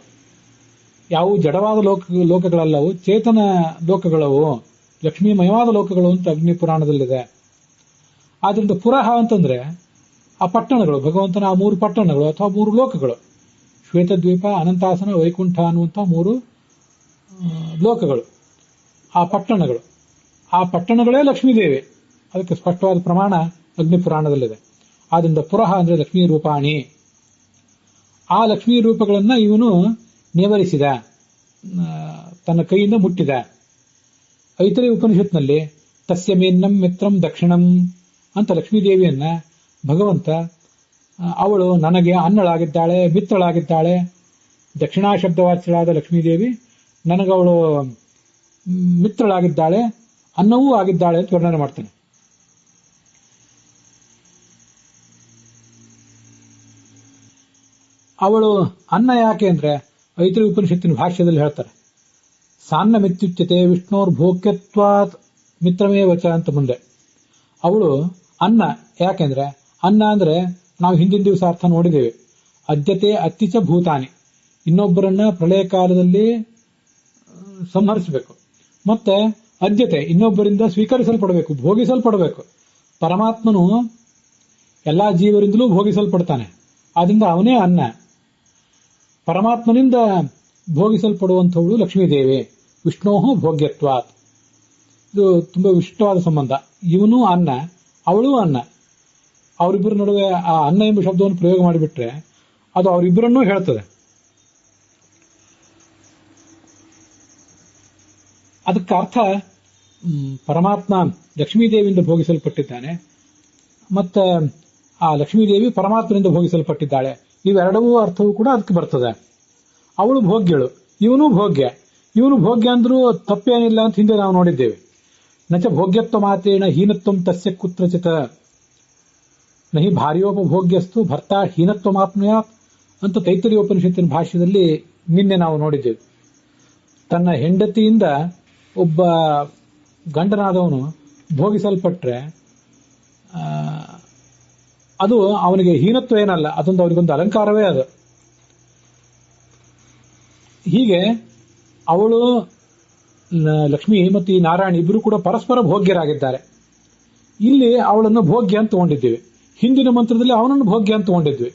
ಯಾವುವು ಜಡವಾದ ಲೋಕಗಳಲ್ಲವು, ಚೇತನ ಲೋಕಗಳವು, ಲಕ್ಷ್ಮೀಮಯವಾದ ಲೋಕಗಳು ಅಂತ ಅಗ್ನಿ ಪುರಾಣದಲ್ಲಿದೆ. ಆದ್ರಿಂದ ಪುರಹ ಅಂತಂದ್ರೆ ಆ ಪಟ್ಟಣಗಳು, ಭಗವಂತನ ಆ 3 ಪಟ್ಟಣಗಳು ಅಥವಾ 3 ಲೋಕಗಳು, ಶ್ವೇತದ್ವೀಪ, ಅನಂತಾಸನ, ವೈಕುಂಠ ಅನ್ನುವಂಥ 3 ಲೋಕಗಳು, ಆ ಪಟ್ಟಣಗಳು. ಆ ಪಟ್ಟಣಗಳೇ ಲಕ್ಷ್ಮೀದೇವಿ. ಅದಕ್ಕೆ ಸ್ಪಷ್ಟವಾದ ಪ್ರಮಾಣ ಅಗ್ನಿ ಪುರಾಣದಲ್ಲಿದೆ. ಆದ್ರಿಂದ ಪುರಹ ಅಂದ್ರೆ ಲಕ್ಷ್ಮೀ ರೂಪಾಣಿ. ಆ ಲಕ್ಷ್ಮೀ ರೂಪಗಳನ್ನ ಇವನು ನೇವರಿಸಿದ, ತನ್ನ ಕೈಯಿಂದ ಮುಟ್ಟಿದ. ಐತರೇಯ ಉಪನಿಷತ್ನಲ್ಲಿ ತಸ್ಯ ಮೇನ್ನಂ ಮಿತ್ರಂ ದಕ್ಷಿಣಂ ಅಂತ ಲಕ್ಷ್ಮೀದೇವಿಯನ್ನ ಭಗವಂತ, ಅವಳು ನನಗೆ ಅನ್ನಳಾಗಿದ್ದಾಳೆ, ಮಿತ್ರಳಾಗಿದ್ದಾಳೆ. ದಕ್ಷಿಣಾ ಶಬ್ದವಾಚ್ಯಳಾದ ಲಕ್ಷ್ಮೀದೇವಿ ನನಗವಳು ಮಿತ್ರಳಾಗಿದ್ದಾಳೆ, ಅನ್ನವೂ ಆಗಿದ್ದಾಳೆ ಅಂತ ವರ್ಣನೆ ಮಾಡ್ತಾನೆ. ಅವಳು ಅನ್ನ ಯಾಕೆ ಅಂದ್ರೆ ಐತರೇಯ ಉಪನಿಷತ್ತಿನ ಭಾಷ್ಯದಲ್ಲಿ ಹೇಳ್ತಾರೆ, ಸಾನ್ನ ಮಿತ್ಯುಚ್ಯತೆ ವಿಷ್ಣೋರ್ ಭೋಗ್ಯತ್ವಾತ್ ಮಿತ್ರಮೇ ವಚ ಅಂತ ಮುಂದೆ. ಅವಳು ಅನ್ನ ಯಾಕೆಂದ್ರೆ, ಅನ್ನ ಅಂದ್ರೆ ನಾವು ಹಿಂದಿನ ದಿವಸ ಅರ್ಥ ನೋಡಿದ್ದೇವೆ, ಅದ್ಯತೆ ಅತ್ತಿಚ ಭೂತಾನಿ, ಇನ್ನೊಬ್ಬರನ್ನ ಪ್ರಳಯ ಕಾಲದಲ್ಲಿ ಸಂಹರಿಸಬೇಕು. ಮತ್ತೆ ಅದ್ಯತೆ ಇನ್ನೊಬ್ಬರಿಂದ ಸ್ವೀಕರಿಸಲ್ಪಡಬೇಕು, ಭೋಗಿಸಲ್ಪಡಬೇಕು. ಪರಮಾತ್ಮನು ಎಲ್ಲಾ ಜೀವರಿಂದಲೂ ಭೋಗಿಸಲ್ಪಡ್ತಾನೆ, ಆದ್ರಿಂದ ಅವನೇ ಅನ್ನ. ಪರಮಾತ್ಮನಿಂದ ಭೋಗಿಸಲ್ಪಡುವಂಥವಳು ಲಕ್ಷ್ಮೀದೇವಿ. ವಿಷ್ಣೋಹು ಭೋಗ್ಯತ್ವಾತ್. ಇದು ತುಂಬಾ ವಿಶಿಷ್ಟವಾದ ಸಂಬಂಧ. ಇವನು ಅನ್ನ, ಅವಳು ಅನ್ನ. ಅವರಿಬ್ಬರ ನಡುವೆ ಆ ಅನ್ನ ಎಂಬ ಶಬ್ದವನ್ನು ಪ್ರಯೋಗ ಮಾಡಿಬಿಟ್ರೆ ಅದು ಅವರಿಬ್ಬರನ್ನೂ ಹೇಳ್ತದೆ. ಅದಕ್ಕೆ ಅರ್ಥ ಪರಮಾತ್ಮ ಲಕ್ಷ್ಮೀದೇವಿಯಿಂದ ಭೋಗಿಸಲ್ಪಟ್ಟಿದ್ದಾನೆ, ಮತ್ತೆ ಆ ಲಕ್ಷ್ಮೀದೇವಿ ಪರಮಾತ್ಮನಿಂದ ಭೋಗಿಸಲ್ಪಟ್ಟಿದ್ದಾಳೆ. ಇವೆರಡವೂ ಅರ್ಥವೂ ಕೂಡ ಅದಕ್ಕೆ ಬರ್ತದೆ. ಅವಳು ಭೋಗ್ಯಳು, ಇವನು ಭೋಗ್ಯ. ಇವನು ಭೋಗ್ಯ ಅಂದ್ರೂ ತಪ್ಪೇನಿಲ್ಲ ಅಂತ ಹಿಂದೆ ನಾವು ನೋಡಿದ್ದೇವೆ. ನಚ ಭೋಗ್ಯತ್ವ ಮಾತೇನ ಹೀನತ್ವಂ ತಸ್ಯ ಕುತ್ರಚಿತ ನಹಿ ಭಾರ್ಯೋಪಭೋಗ್ಯಸ್ತು ಭರ್ತಾ ಹೀನತ್ವಮಾಪ್ನುಯಾತ್ ಅಂತ ತೈತ್ತರೀಯ ಉಪನಿಷತ್ತಿನ ಭಾಷ್ಯದಲ್ಲಿ ನಿನ್ನೆ ನಾವು ನೋಡಿದ್ದೇವೆ. ತನ್ನ ಹೆಂಡತಿಯಿಂದ ಒಬ್ಬ ಗಂಡನಾದವನು ಭೋಗಿಸಲ್ಪಟ್ರೆ ಅದು ಅವನಿಗೆ ಹೀನತ್ವ ಏನಲ್ಲ, ಅದೊಂದು ಅವರಿಗೊಂದು ಅಲಂಕಾರವೇ ಅದು. ಹೀಗೆ ಅವಳು ಲಕ್ಷ್ಮಿ ಮತ್ತು ಈ ನಾರಾಯಣ ಇಬ್ಬರು ಕೂಡ ಪರಸ್ಪರ ಭೋಗ್ಯರಾಗಿದ್ದಾರೆ. ಇಲ್ಲಿ ಅವಳನ್ನು ಭೋಗ್ಯ ಅಂತ ತಗೊಂಡಿದ್ದೀವಿ, ಹಿಂದಿನ ಮಂತ್ರದಲ್ಲಿ ಅವನನ್ನು ಭೋಗ್ಯ ಅಂತ ತಗೊಂಡಿದ್ವಿ.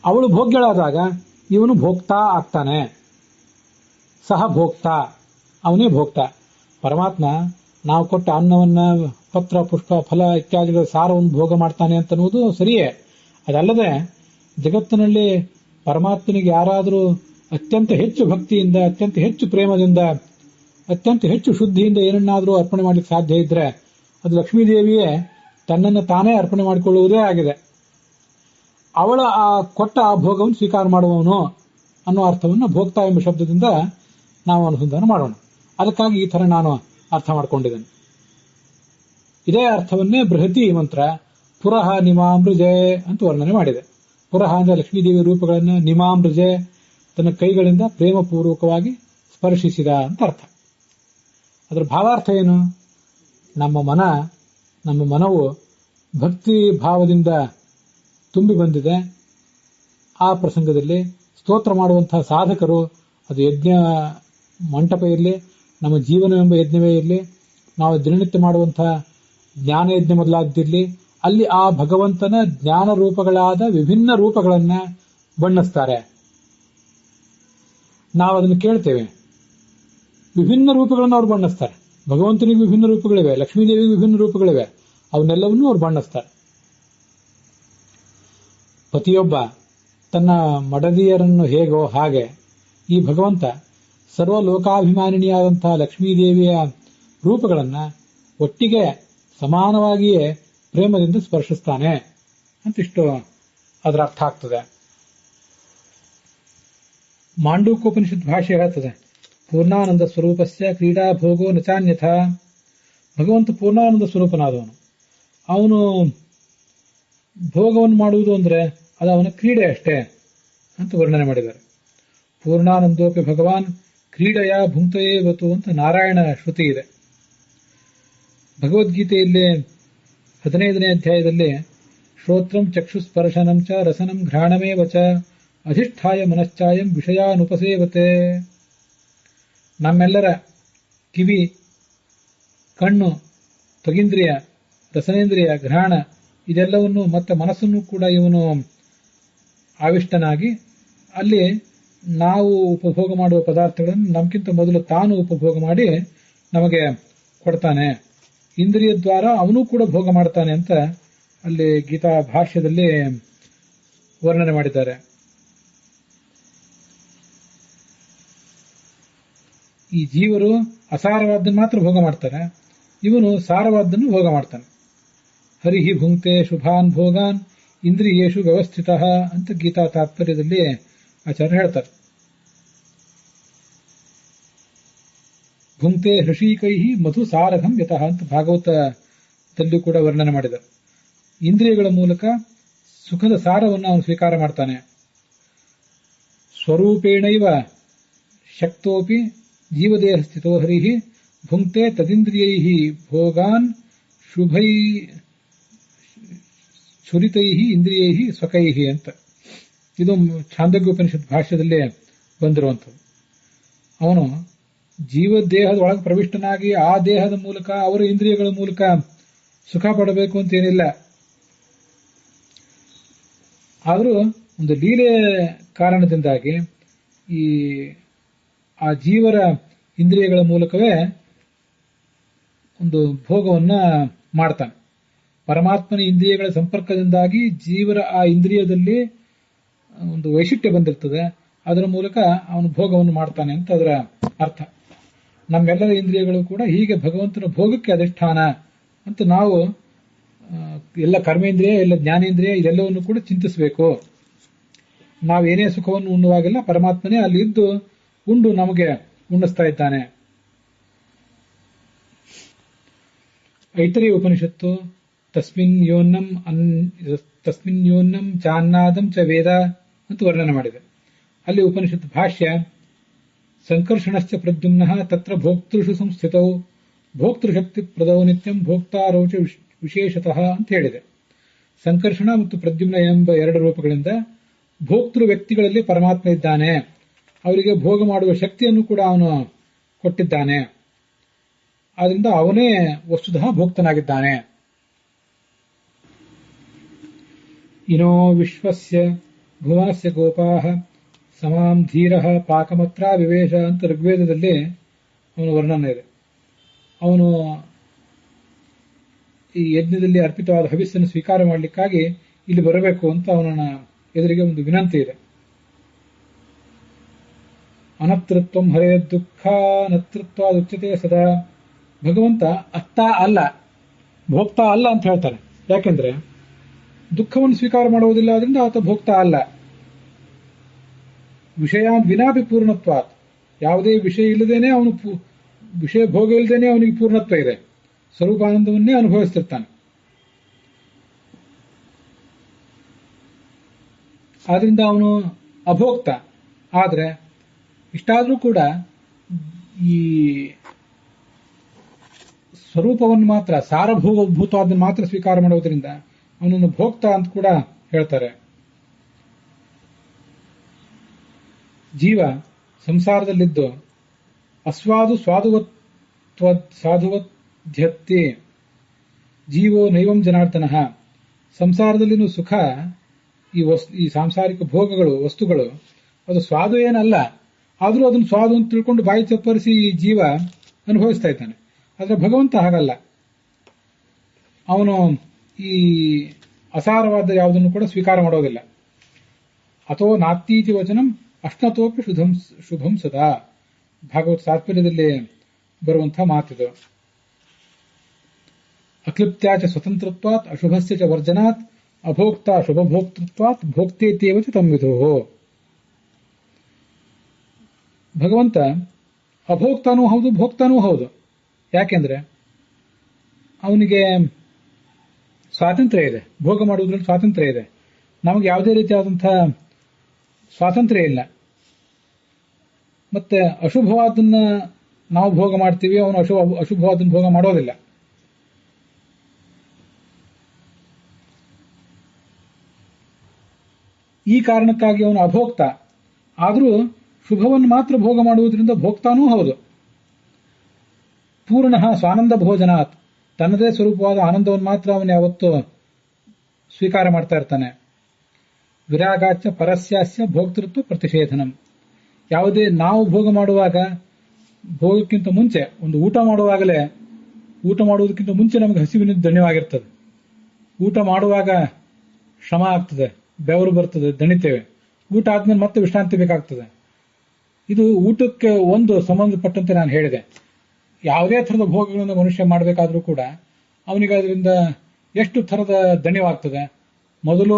ಅವಳು ಭೋಗ್ಯಳಾದಾಗ ಇವನು ಭೋಕ್ತಾ ಆಗ್ತಾನೆ, ಸಹ ಭೋಕ್ತಾ, ಅವನೇ ಭೋಕ್ತಾ. ಪರಮಾತ್ಮ ನಾವು ಕೊಟ್ಟ ಅನ್ನವನ್ನ, ಪತ್ರ ಪುಷ್ಪ ಫಲ ಇತ್ಯಾದಿಗಳ ಸಾರವನ್ನು ಭೋಗ ಮಾಡ್ತಾನೆ ಅಂತನ್ನುವುದು ಸರಿಯೇ. ಅದಲ್ಲದೆ ಜಗತ್ತಿನಲ್ಲಿ ಪರಮಾತ್ಮನಿಗೆ ಯಾರಾದರೂ ಅತ್ಯಂತ ಹೆಚ್ಚು ಭಕ್ತಿಯಿಂದ, ಅತ್ಯಂತ ಹೆಚ್ಚು ಪ್ರೇಮದಿಂದ, ಅತ್ಯಂತ ಹೆಚ್ಚು ಶುದ್ಧಿಯಿಂದ ಏನನ್ನಾದರೂ ಅರ್ಪಣೆ ಮಾಡಲಿಕ್ಕೆ ಸಾಧ್ಯ ಇದ್ರೆ ಅದು ಲಕ್ಷ್ಮೀದೇವಿಯೇ ತನ್ನನ್ನು ತಾನೇ ಅರ್ಪಣೆ ಮಾಡಿಕೊಳ್ಳುವುದೇ ಆಗಿದೆ. ಅವಳ ಆ ಕೊಟ್ಟ ಆ ಭೋಗವನ್ನು ಸ್ವೀಕಾರ ಮಾಡುವವನು ಅನ್ನೋ ಅರ್ಥವನ್ನು ಭೋಕ್ತಾ ಎಂಬ ಶಬ್ದದಿಂದ ನಾವು ಅನುಸಂಧಾನ ಮಾಡೋಣ. ಅದಕ್ಕಾಗಿ ಈ ಥರ ನಾನು ಅರ್ಥ ಮಾಡಿಕೊಂಡಿದ್ದೇನೆ. ಇದೇ ಅರ್ಥವನ್ನೇ ಬೃಹತಿ ಮಂತ್ರ ಪುರಃ ನಿಮಾಮೃಜೆ ಅಂತ ವರ್ಣನೆ ಮಾಡಿದೆ. ಪುರಃ ಅಂದ್ರೆ ಲಕ್ಷ್ಮೀದೇವಿ ರೂಪಗಳನ್ನು, ನಿಮಾಮೃಜೆ ತನ್ನ ಕೈಗಳಿಂದ ಪ್ರೇಮಪೂರ್ವಕವಾಗಿ ಸ್ಪರ್ಶಿಸಿದ ಅಂತ ಅರ್ಥ. ಅದರ ಭಾವಾರ್ಥ ಏನು? ನಮ್ಮ ಮನವು ಭಕ್ತಿ ಭಾವದಿಂದ ತುಂಬಿ ಬಂದಿದೆ. ಆ ಪ್ರಸಂಗದಲ್ಲಿ ಸ್ತೋತ್ರ ಮಾಡುವಂತಹ ಸಾಧಕರು, ಅದು ಯಜ್ಞ ಮಂಟಪ ಇರಲಿ, ನಮ್ಮ ಜೀವನವೆಂಬ ಯಜ್ಞವೇ ಇರಲಿ, ನಾವು ದಿನನಿತ್ಯ ಮಾಡುವಂತಹ ಜ್ಞಾನ ಯಜ್ಞ ಮೊದಲಾದಿರಲಿ, ಅಲ್ಲಿ ಆ ಭಗವಂತನ ಜ್ಞಾನ ರೂಪಗಳಾದ ವಿಭಿನ್ನ ರೂಪಗಳನ್ನ ಬಣ್ಣಿಸ್ತಾರೆ. ನಾವು ಅದನ್ನು ಕೇಳ್ತೇವೆ. ವಿಭಿನ್ನ ರೂಪಗಳನ್ನು ಅವ್ರು ಬಣ್ಣಿಸ್ತಾರೆ. ಭಗವಂತನಿಗೆ ವಿಭಿನ್ನ ರೂಪಗಳಿವೆ, ಲಕ್ಷ್ಮೀದೇವಿಗೆ ವಿಭಿನ್ನ ರೂಪಗಳಿವೆ. ಅವನ್ನೆಲ್ಲವನ್ನೂ ಅವ್ರು ಬಣ್ಣಿಸ್ತಾರೆ. ಪತಿಯೊಬ್ಬ ತನ್ನ ಮಡದಿಯರನ್ನು ಹೇಗೋ ಹಾಗೆ ಈ ಭಗವಂತ ಸರ್ವಲೋಕಾಭಿಮಾನಿನಿಯಾದಂತಹ ಲಕ್ಷ್ಮೀದೇವಿಯ ರೂಪಗಳನ್ನು ಒಟ್ಟಿಗೆ ಸಮಾನವಾಗಿಯೇ ಪ್ರೇಮದಿಂದ ಸ್ಪರ್ಶಿಸ್ತಾನೆ ಅಂತಿಷ್ಟು ಅದರ ಅರ್ಥ ಆಗ್ತದೆ. ಮಾಂಡೂಕ್ಯೋಪನಿಷತ್ ಭಾಷೆ ಹೇಳ್ತದೆ, ಪೂರ್ಣಾನಂದ ಸ್ವರೂಪಸ್ಯ ಕ್ರೀಡಾ ಭೋಗೋ ನಚಾನ್ಯಥ. ಭಗವಂತ ಪೂರ್ಣಾನಂದ ಸ್ವರೂಪನಾದವನು. ಅವನು ಭೋಗವನ್ನು ಮಾಡುವುದು ಅಂದ್ರೆ ಅದು ಅವನ ಕ್ರೀಡೆ ಅಷ್ಟೇ ಅಂತ ವರ್ಣನೆ ಮಾಡಿದ್ದಾರೆ. ಪೂರ್ಣಾನಂದೋಪಿ ಭಗವಾನ್ ಕ್ರೀಡೆಯ ಭುಂಕ್ತಯೇ ವತು ಅಂತ ನಾರಾಯಣ ಶ್ರುತಿ ಇದೆ. ಭಗವದ್ಗೀತೆಯಲ್ಲಿ 15ನೇ ಅಧ್ಯಾಯದಲ್ಲಿ ಶ್ರೋತ್ರಂ ಚಕ್ಷುಸ್ಪರ್ಶನಂ ಚ ರಸನಂ ಘ್ರಾಣಮೇವ ಚ ಅಧಿಷ್ಠಾಯ ಮನಶ್ಚಾಯಂ ವಿಷಯಾನುಪಸೇವತೆ. ನಮ್ಮೆಲ್ಲರ ಕಿವಿ, ಕಣ್ಣು, ತ್ವಗಿಂದ್ರಿಯ, ರಸನೇಂದ್ರಿಯ, ಘ್ರಾಣ ಇದೆಲ್ಲವನ್ನು ಮತ್ತೆ ಮನಸ್ಸನ್ನು ಕೂಡ ಇವನು ಆವಿಷ್ಟನಾಗಿ ಅಲ್ಲಿ ನಾವು ಉಪಭೋಗ ಮಾಡುವ ಪದಾರ್ಥಗಳನ್ನು ನಮಗಿಂತ ಮೊದಲು ತಾನು ಉಪಭೋಗ ಮಾಡಿ ನಮಗೆ ಕೊಡ್ತಾನೆ. ಇಂದ್ರಿಯ ದ್ವಾರ ಅವನು ಕೂಡ ಭೋಗ ಮಾಡ್ತಾನೆ ಅಂತ ಅಲ್ಲಿ ಗೀತಾ ಭಾಷ್ಯದಲ್ಲಿ ವರ್ಣನೆ ಮಾಡಿದ್ದಾರೆ. ಈ ಜೀವರು ಅಸಾರವಾದ್ದನ್ನು ಮಾತ್ರ ಭೋಗ ಮಾಡ್ತಾರೆ, ಇವನು ಸಾರವಾದ್ದನ್ನು ಭೋಗ ಮಾಡ್ತಾನೆ. ಹರಿಹಿ ಭುಂಕ್ತೆ ಶುಭಾನ್ ಭೋಗಾನ್ ಇಂದ್ರಿಯೇಷು ವ್ಯವಸ್ಥಿತ ಅಂತ ಗೀತಾ ತಾತ್ಪರ್ಯದಲ್ಲಿ ಆಚಾರ್ಯ ಹೇಳ್ತಾರೆ. ಭುಂಕ್ತೆ ಹೃಷಿಕೈ ಮಧು ಸಾರಘಂ ಯತಃ ಅಂತ ಭಾಗವತದಲ್ಲಿ ಕೂಡ ವರ್ಣನೆ ಮಾಡಿದ್ದಾರೆ. ಇಂದ್ರಿಯಗಳ ಮೂಲಕ ಸುಖದ ಸಾರವನ್ನು ಅವನು ಸ್ವೀಕಾರ ಮಾಡ್ತಾನೆ. ಸ್ವರೂಪೇಣೈವ ಶಕ್ತೋಪಿ ಜೀವದೇಹ ಸ್ಥಿತೋ ಹರಿಹಿ ಭುಂಕ್ತೆ ತದಿಂದ್ರಿಯೈ ಭೋಗಾನ್ ಶುಭೈ ಸುರಿತೈ ಇಂದ್ರಿಯೈ ಸ್ವಕೈ ಅಂತ. ಇದು ಛಾಂದೋಗ್ಯೋಪನಿಷತ್ ಭಾಷ್ಯದಲ್ಲೇ ಬಂದಿರುವಂಥದ್ದು. ಅವನು ಜೀವದೇಹದ ಒಳಗೆ ಪ್ರವಿಷ್ಟನಾಗಿ ಆ ದೇಹದ ಮೂಲಕ ಅವರ ಇಂದ್ರಿಯಗಳ ಮೂಲಕ ಸುಖ ಪಡಬೇಕು ಅಂತೇನಿಲ್ಲ. ಆದರೂ ಒಂದು ಲೀಲೆ ಕಾರಣದಿಂದಾಗಿ ಆ ಜೀವರ ಇಂದ್ರಿಯಗಳ ಮೂಲಕವೇ ಒಂದು ಭೋಗವನ್ನ ಮಾಡ್ತಾನೆ. ಪರಮಾತ್ಮನ ಇಂದ್ರಿಯಗಳ ಸಂಪರ್ಕದಿಂದಾಗಿ ಜೀವರ ಆ ಇಂದ್ರಿಯದಲ್ಲಿ ಒಂದು ವೈಶಿಷ್ಟ್ಯ ಬಂದಿರ್ತದೆ. ಅದರ ಮೂಲಕ ಅವನು ಭೋಗವನ್ನು ಮಾಡ್ತಾನೆ ಅಂತ ಅದರ ಅರ್ಥ. ನಮ್ಮೆಲ್ಲರ ಇಂದ್ರಿಯಗಳು ಕೂಡ ಹೀಗೆ ಭಗವಂತನ ಭೋಗಕ್ಕೆ ಅಧಿಷ್ಠಾನ ಅಂತ ನಾವು ಎಲ್ಲ ಕರ್ಮೇಂದ್ರಿಯ, ಎಲ್ಲ ಜ್ಞಾನೇಂದ್ರಿಯ ಇದೆಲ್ಲವನ್ನು ಕೂಡ ಚಿಂತಿಸಬೇಕು. ನಾವೇನೇ ಸುಖವನ್ನು ಉಣ್ಣುವಾಗೆಲ್ಲ ಪರಮಾತ್ಮನೇ ಅಲ್ಲಿ ಇದ್ದು ಉಂಡು ನಮಗೆ ಉಣ್ಣಿಸ್ತಾ ಇದ್ದಾನೆ. ಐತರೇಯ ಉಪನಿಷತ್ತು ತಸ್ಮಿನ್ ಯೋನ್ನಂ ಚಾನ್ನಾದಂ ಚ ವೇದ ಅಂತ ವರ್ಣನೆ ಮಾಡಿದೆ. ಅಲ್ಲಿ ಉಪನಿಷತ್ ಭಾಷ್ಯ ಸಂಕರ್ಷಣಶ್ಚ ಪ್ರದ್ಯುಮ್ನಃ ತತ್ರ ಭೋಕ್ತೃಷು ಸಂಸ್ಥಿತೌ ಭೋಕ್ತೃಶಕ್ತಿ ಪ್ರದೌ ನಿತ್ಯಂ ಭೋಕ್ತಾರೌಚ ವಿಶೇಷತಃ ಅಂತ ಹೇಳಿದೆ. ಸಂಕರ್ಷಣ ಮತ್ತು ಪ್ರದ್ಯುಮ್ನ ಎಂಬ ಎರಡು ರೂಪಗಳಿಂದ ಭೋಕ್ತೃ ವ್ಯಕ್ತಿಗಳಲ್ಲಿ ಪರಮಾತ್ಮ ಇದ್ದಾನೆ. ಅವರಿಗೆ ಭೋಗ ಮಾಡುವ ಶಕ್ತಿಯನ್ನು ಕೂಡ ಅವನು ಕೊಟ್ಟಿದ್ದಾನೆ. ಆದ್ದರಿಂದ ಅವನೇ ವಸ್ತುತಃ ಭೋಕ್ತನಾಗಿದ್ದಾನೆ. ಇನೋ ವಿಶ್ವಸ್ಯ ಭುವನಸ್ಯ ಗೋಪಾಃ ಸಮಾಂ ಧೀರಃ ಪಾಕಮತ್ರ ವಿವೇಶ ಅಂತ ಋಗ್ವೇದದಲ್ಲಿ ಅವನ ವರ್ಣನೆ ಇದೆ. ಅವನು ಈ ಯಜ್ಞದಲ್ಲಿ ಅರ್ಪಿತವಾದ ಹವಿಸ್ಸನ್ನು ಸ್ವೀಕಾರ ಮಾಡಲಿಕ್ಕಾಗಿ ಇಲ್ಲಿ ಬರಬೇಕು ಅಂತ ಅವನ ಎದುರಿಗೆ ಒಂದು ವಿನಂತಿ ಇದೆ. ಅನತೃತ್ವಂ ಹರೇ ದುಃಖ ನತೃತ್ವಾದುಚ್ಯತೆ ಸದಾ. ಭಗವಂತ ಅತ್ತ ಅಲ್ಲ, ಭೋಕ್ತಾ ಅಲ್ಲ ಅಂತ ಹೇಳ್ತಾರೆ. ಯಾಕೆಂದ್ರೆ ದುಃಖವನ್ನು ಸ್ವೀಕಾರ ಮಾಡುವುದಿಲ್ಲ, ಆದ್ರಿಂದ ಆತ ಭೋಕ್ತಾ ಅಲ್ಲ. ವಿಷಯಾನ್ ವಿನಾಪಿ ಪೂರ್ಣತ್ವಾತ್, ಯಾವುದೇ ವಿಷಯ ಇಲ್ಲದೇನೆ ಅವನು ವಿಷಯ ಭೋಗ ಇಲ್ಲದೇನೆ ಅವನಿಗೆ ಪೂರ್ಣತ್ವ ಇದೆ, ಸ್ವರೂಪಾನಂದವನ್ನೇ ಅನುಭವಿಸ್ತಿರ್ತಾನೆ. ಆದ್ರಿಂದ ಅವನು ಅಭೋಕ್ತ. ಆದ್ರೆ ಇಷ್ಟಾದ್ರೂ ಕೂಡ ಈ ಸ್ವರೂಪವನ್ನು ಮಾತ್ರ, ಸಾರಭೂತವಾದನ್ನು ಮಾತ್ರ ಸ್ವೀಕಾರ ಮಾಡುವುದರಿಂದ ಅವನನ್ನು ಭೋಕ್ತ ಅಂತ ಕೂಡ ಹೇಳ್ತಾರೆ. ಜೀವ ಸಂಸಾರದಲ್ಲಿದ್ದು ಅಸ್ವಾದು ಸಾಧುವಧ್ಯತ್ತಿ ಜೀವೋ ನೈವಂ ಜನಾರ್ದನಃ. ಸಂಸಾರದಲ್ಲಿನ ಸುಖ, ಈ ಸಾಂಸಾರಿಕ ಭೋಗಗಳು, ವಸ್ತುಗಳು, ಅದು ಸ್ವಾದು ಏನಲ್ಲ. ಆದರೂ ಅದನ್ನು ಸ್ವಾದು ಅಂತ ತಿಳ್ಕೊಂಡು ಬಾಯಿ ಚಪ್ಪರಿಸಿ ಈ ಜೀವ ಅನುಭವಿಸ್ತಾ ಇದ್ದಾನೆ. ಆದರೆ ಭಗವಂತ ಹಾಗಲ್ಲ. ಅವನು ಈ ಅಸಾರವಾದ ಯಾವುದನ್ನು ಕೂಡ ಸ್ವೀಕಾರ ಮಾಡೋದಿಲ್ಲ. ಅಥೋ ನಾತ್ತೀತಿ ವಚನಂ ಅಶ್ನತೋಪಿ ಶುಭಂ ಸದಾ. ಭಾಗವತ್ ತಾತ್ಪರ್ಯದಲ್ಲಿ ಬರುವಂತಹ ಮಾತಿದು. ಅಕ್ಲಿಪ್ತ್ಯಾಚ ಸ್ವತಂತ್ರತ್ವಾತ್ ಅಶುಭಸ್ಯ ಚ ವರ್ಜನಾತ್ ಅಭೋಕ್ತ ಶುಭಭೋಕ್ತೃತ್ವಾತ್ ಭೋಕ್ತೇತ್ಯೇವ ಚ ತಂವಿಧೋ. ಭಗವಂತ ಅಭೋಕ್ತಾನೂ ಹೌದು, ಭೋಕ್ತಾನೂ ಹೌದು. ಯಾಕೆಂದ್ರೆ ಅವನಿಗೆ ಸ್ವಾತಂತ್ರ್ಯ ಇದೆ, ಭೋಗ ಮಾಡುವುದರಲ್ಲಿ ಸ್ವಾತಂತ್ರ್ಯ ಇದೆ. ನಮಗೆ ಯಾವುದೇ ರೀತಿಯಾದಂತಹ ಸ್ವಾತಂತ್ರ್ಯ ಇಲ್ಲ. ಮತ್ತೆ ಅಶುಭವಾದನ್ನ ನಾವು ಭೋಗ ಮಾಡ್ತೀವಿ, ಅವನು ಅಶುಭವಾದನ್ನು ಭೋಗ ಮಾಡೋದಿಲ್ಲ. ಈ ಕಾರಣಕ್ಕಾಗಿ ಅವನು ಅಭೋಕ್ತ. ಆದರೂ ಶುಭವನ್ನು ಮಾತ್ರ ಭೋಗ ಮಾಡುವುದರಿಂದ ಭೋಕ್ತಾನೂ ಹೌದು. ಪೂರ್ಣ ಸ್ವಾನಂದ ಭೋಜನಾತ್, ತನ್ನದೇ ಸ್ವರೂಪವಾದ ಆನಂದವನ್ನು ಮಾತ್ರ ಅವನು ಯಾವತ್ತೂ ಸ್ವೀಕಾರ ಮಾಡ್ತಾ ಇರ್ತಾನೆ. ವಿರಾಗಾಚ್ಯ ಪರಸ್ಯಾಸ್ಯ ಭೋಕ್ತೃತ್ವ ಪ್ರತಿಷೇಧನಂ. ಯಾವುದೇ ನಾವು ಭೋಗ ಮಾಡುವಾಗ, ಭೋಗಕ್ಕಿಂತ ಮುಂಚೆ ಒಂದು ಊಟ ಮಾಡುವಾಗಲೇ, ಊಟ ಮಾಡುವುದಕ್ಕಿಂತ ಮುಂಚೆ ನಮಗೆ ಹಸಿವಿನ ದಣ್ಯವಾಗಿರ್ತದೆ. ಊಟ ಮಾಡುವಾಗ ಶ್ರಮ ಆಗ್ತದೆ, ಬೆವರು ಬರ್ತದೆ, ದಣಿತೇವೆ. ಊಟ ಆದ್ಮೇಲೆ ಮತ್ತೆ ವಿಶ್ರಾಂತಿ ಬೇಕಾಗ್ತದೆ. ಇದು ಊಟಕ್ಕೆ ಒಂದು ಸಂಬಂಧಪಟ್ಟಂತೆ ನಾನು ಹೇಳಿದೆ. ಯಾವುದೇ ಥರದ ಭೋಗಗಳನ್ನು ಮನುಷ್ಯ ಮಾಡಬೇಕಾದ್ರೂ ಕೂಡ ಅವನಿಗೆ ಅದರಿಂದ ಎಷ್ಟು ಥರದ ದಣ್ಯವಾಗ್ತದೆ. ಮೊದಲು